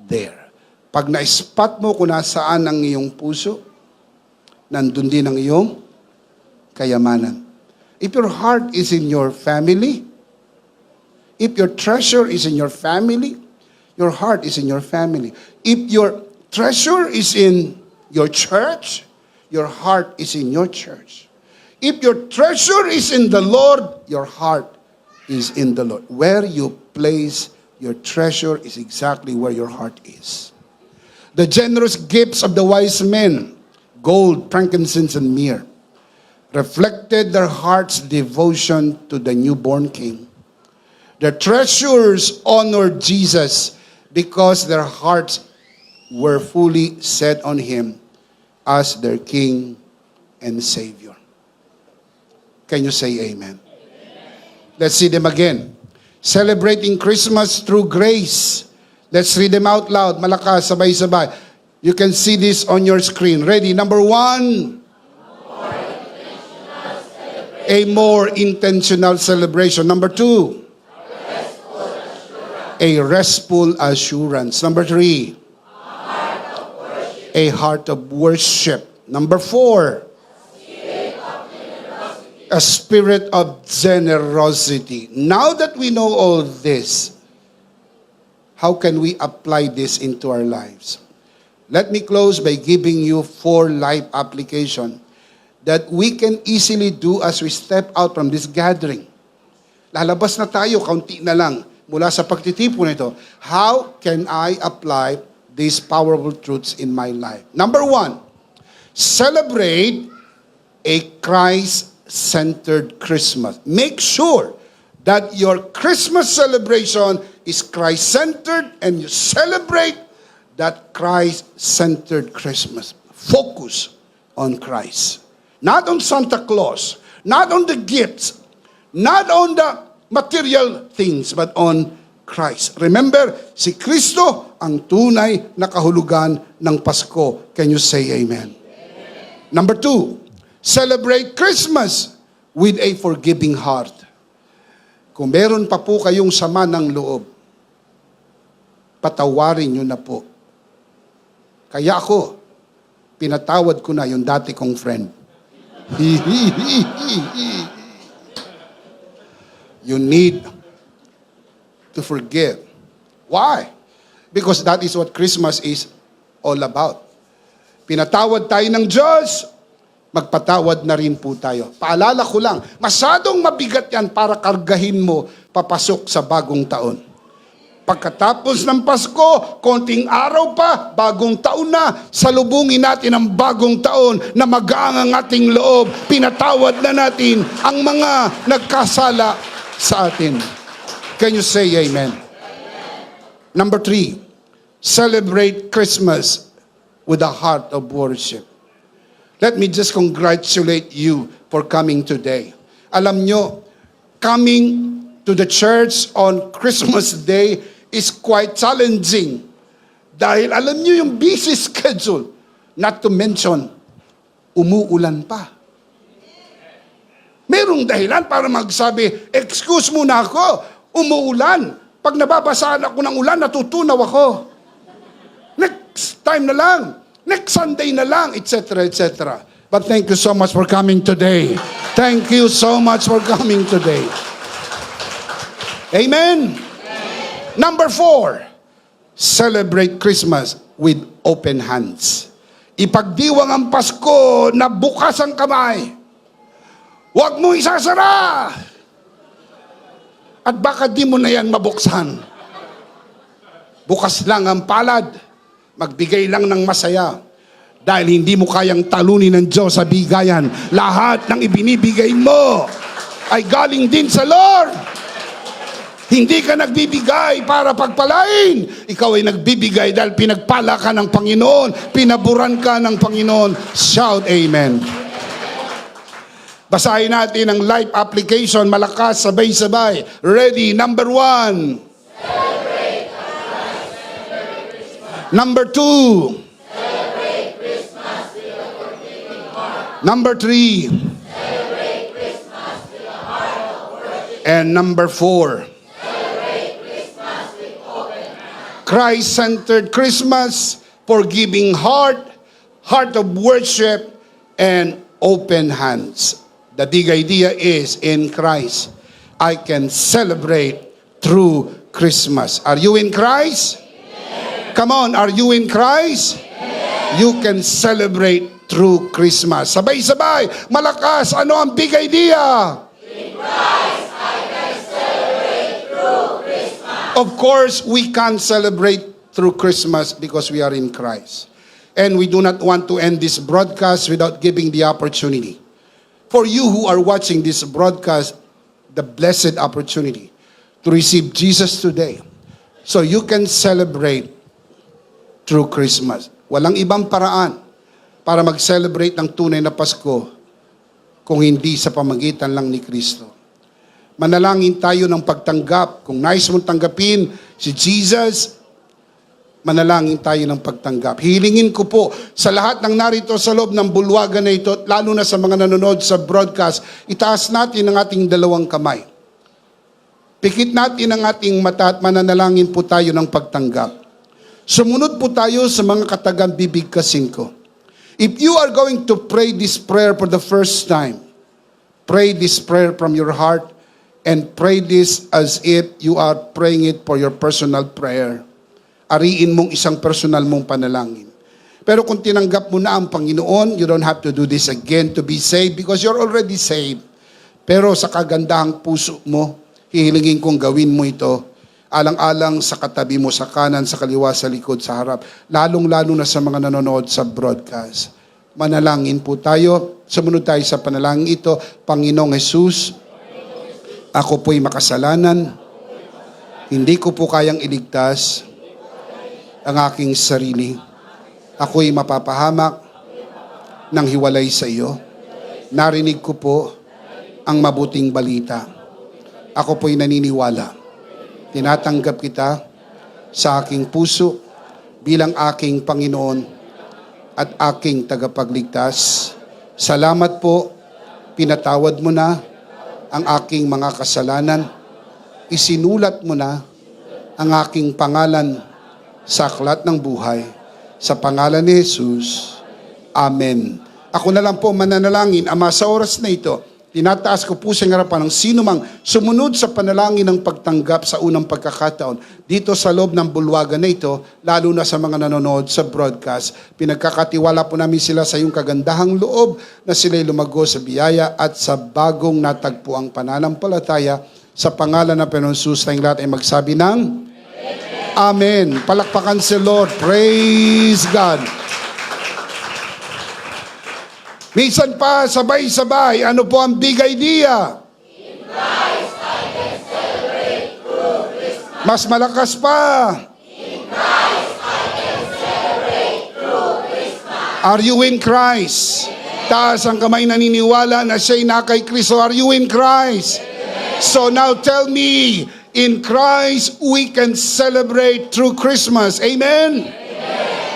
there. Pag na-spot mo kung nasaan ang iyong puso, nandun din ang iyong kayamanan. If your heart is in your family, if your treasure is in your family, your heart is in your family. If your treasure is in your church, your heart is in your church. If your treasure is in the Lord, your heart is in the Lord. Where you place your treasure is exactly where your heart is. The generous gifts of the wise men, gold, frankincense, and myrrh, reflected their heart's devotion to the newborn King. Their treasures honored Jesus because their hearts were fully set on Him as their King and Savior. Can you say amen? Let's see them again. Celebrating Christmas through grace. Let's read them out loud. Malakas, sabay-sabay. You can see this on your screen. Ready? Number 1. A more intentional celebration. Number 2. A restful assurance. Number 3. A heart of worship. Number 4. A spirit of generosity. Now that we know all this, how can we apply this into our lives? Let me close by giving you 4 life application that we can easily do as we step out from this gathering. Lalabas na tayo, kaunti na lang, mula sa pagtitipon nito. How can I apply these powerful truths in my life? Number 1, celebrate a Christ-centered Christmas. Make sure that your Christmas celebration is Christ-centered and you celebrate that Christ-centered Christmas. Focus on Christ. Not on Santa Claus, not on the gifts, not on the material things, but on Christ. Remember, si Kristo ang tunay na kahulugan ng Pasko. Can you say amen? Amen. Number 2, celebrate Christmas with a forgiving heart. Kung meron pa po kayong sama ng loob, patawarin nyo na po. Kaya ako, pinatawad ko na yung dati kong friend. You need to forgive. Why? Because that is what Christmas is all about. Pinatawad tayo ng Diyos, magpatawad na rin po tayo. Paalala ko lang, masyadong mabigat yan para kargahin mo papasok sa bagong taon. Pagkatapos ng Pasko, konting araw pa, bagong taon na, salubungin natin ang bagong taon na magaang ang ating loob. Pinatawad na natin ang mga nagkasala sa atin. Can you say amen? Number 3, celebrate Christmas with a heart of worship. Let me just congratulate you for coming today. Alam nyo, coming to the church on Christmas Day is quite challenging. Dahil alam nyo yung busy schedule. Not to mention, umuulan pa. Merong dahilan para magsabi, excuse muna ako, umuulan. Pag nababasaan ako ng ulan, natutunaw ako. Next time na lang. Next Sunday na lang, etc., etc. But thank you so much for coming today. Thank you so much for coming today. Amen. Number 4, celebrate Christmas with open hands. Ipagdiwang ang Pasko na bukas ang kamay. Huwag mo isasara. At baka di mo na yan mabuksan. Bukas lang ang palad. Magbigay lang ng masaya. Dahil hindi mo kayang talunin ng Diyos sa bigayan. Lahat ng ibinibigay mo ay galing din sa Lord. Hindi ka nagbibigay para pagpalain. Ikaw ay nagbibigay dahil pinagpala ka ng Panginoon. Pinaburan ka ng Panginoon. Shout amen. Basahin natin ang life application. Malakas, sabay-sabay. Ready, number 1. Celebrate Christmas. Number 2. Celebrate Christmas with a forgiving heart. Number 3. Celebrate Christmas with a heart of worship. And number 4. Christ-centered Christmas, forgiving heart, heart of worship, and open hands. The big idea is, in Christ, I can celebrate through Christmas. Are you in Christ? Amen. Come on, are you in Christ? Amen. You can celebrate through Christmas. Sabay-sabay, malakas, ano ang big idea? In Christ, I can celebrate through Christmas. Of course, we can't celebrate through Christmas because we are in Christ. And we do not want to end this broadcast without giving the opportunity for you who are watching this broadcast, the blessed opportunity to receive Jesus today so you can celebrate through Christmas. Walang ibang paraan para mag-celebrate ng tunay na Pasko kung hindi sa pamagitan lang ni Kristo. Manalangin tayo ng pagtanggap. Kung nais mong tanggapin si Jesus, manalangin tayo ng pagtanggap. Hilingin ko po sa lahat ng narito sa loob ng bulwagan na ito, lalo na sa mga nanonood sa broadcast, itaas natin ang ating dalawang kamay. Pikit natin ang ating mata at mananalangin po tayo ng pagtanggap. Sumunod po tayo sa mga katagang bibigkasin ko. If you are going to pray this prayer for the first time, pray this prayer from your heart and pray this as if you are praying it for your personal prayer. Ariin mong isang personal mong panalangin. Pero kung tinanggap mo na ang Panginoon, you don't have to do this again to be saved because you're already saved. Pero sa kagandahang puso mo, hihilingin kong gawin mo ito alang-alang sa katabi mo, sa kanan, sa kaliwa, sa likod, sa harap. Lalong-lalo na sa mga nanonood sa broadcast. Manalangin po tayo. Sumunod tayo sa panalangin ito. Panginoong Jesus, ako po'y makasalanan. Hindi ko po kayang iligtas ang aking sarili. Ako'y mapapahamak ng hiwalay sa iyo. Narinig ko po ang mabuting balita. Ako po'y naniniwala. Tinatanggap kita sa aking puso bilang aking Panginoon at aking tagapagligtas. Salamat po, pinatawad mo na ang aking mga kasalanan. Isinulat mo na ang aking pangalan sa aklat ng buhay. Sa pangalan ni Jesus. Amen. Ako na lang po mananalangin, Ama, sa oras na ito. Tinataas ko po sa harapan ng sino mang sumunod sa panalangin ng pagtanggap sa unang pagkakataon. Dito sa loob ng bulwagan na ito, lalo na sa mga nanonood sa broadcast, pinagkakatiwala po namin sila sa iyong kagandahang loob na sila'y lumago sa biyaya at sa bagong natagpuang pananampalataya. Sa pangalan ng Panginoon Jesus, tayong lahat ay magsabi ng Amen. Palakpakan si Lord. Praise God. Minsan pa, sabay-sabay, ano po ang big idea? In Christ I can celebrate through Christmas. Mas malakas pa. In Christ I can celebrate through Christmas. Are you in Christ? Taas ang kamay naniniwala na siya'y na kay Kristo. Are you in Christ? So now tell me, in Christ we can celebrate through Christmas. Amen?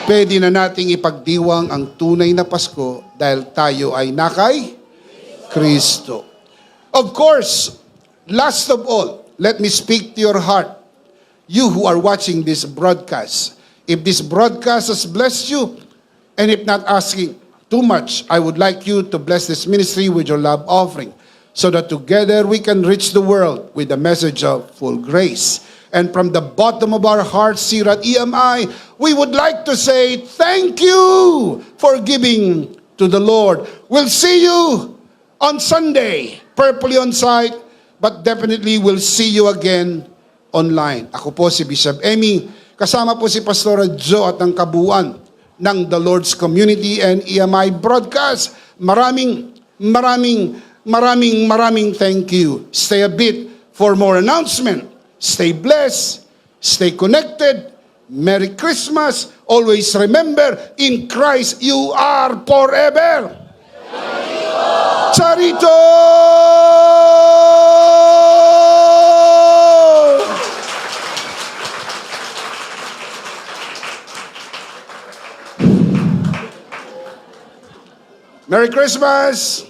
Pwede na nating ipagdiwang ang tunay na Pasko dahil tayo ay nakay Kristo. Of course, last of all, let me speak to your heart. You who are watching this broadcast, if this broadcast has blessed you, and if not asking too much, I would like you to bless this ministry with your love offering so that together we can reach the world with the message of full grace. And from the bottom of our hearts here at EMI, we would like to say thank you for giving to the Lord. We'll see you on Sunday, purposely on site, but definitely we'll see you again online. Ako po si Bishop Emmy, kasama po si Pastora Jo at ang kabuuan ng The Lord's Community and EMI Broadcast. Maraming thank you. Stay a bit for more announcement. Stay blessed, stay connected. Merry Christmas. Always remember, in Christ you are forever. Charito! Merry Christmas!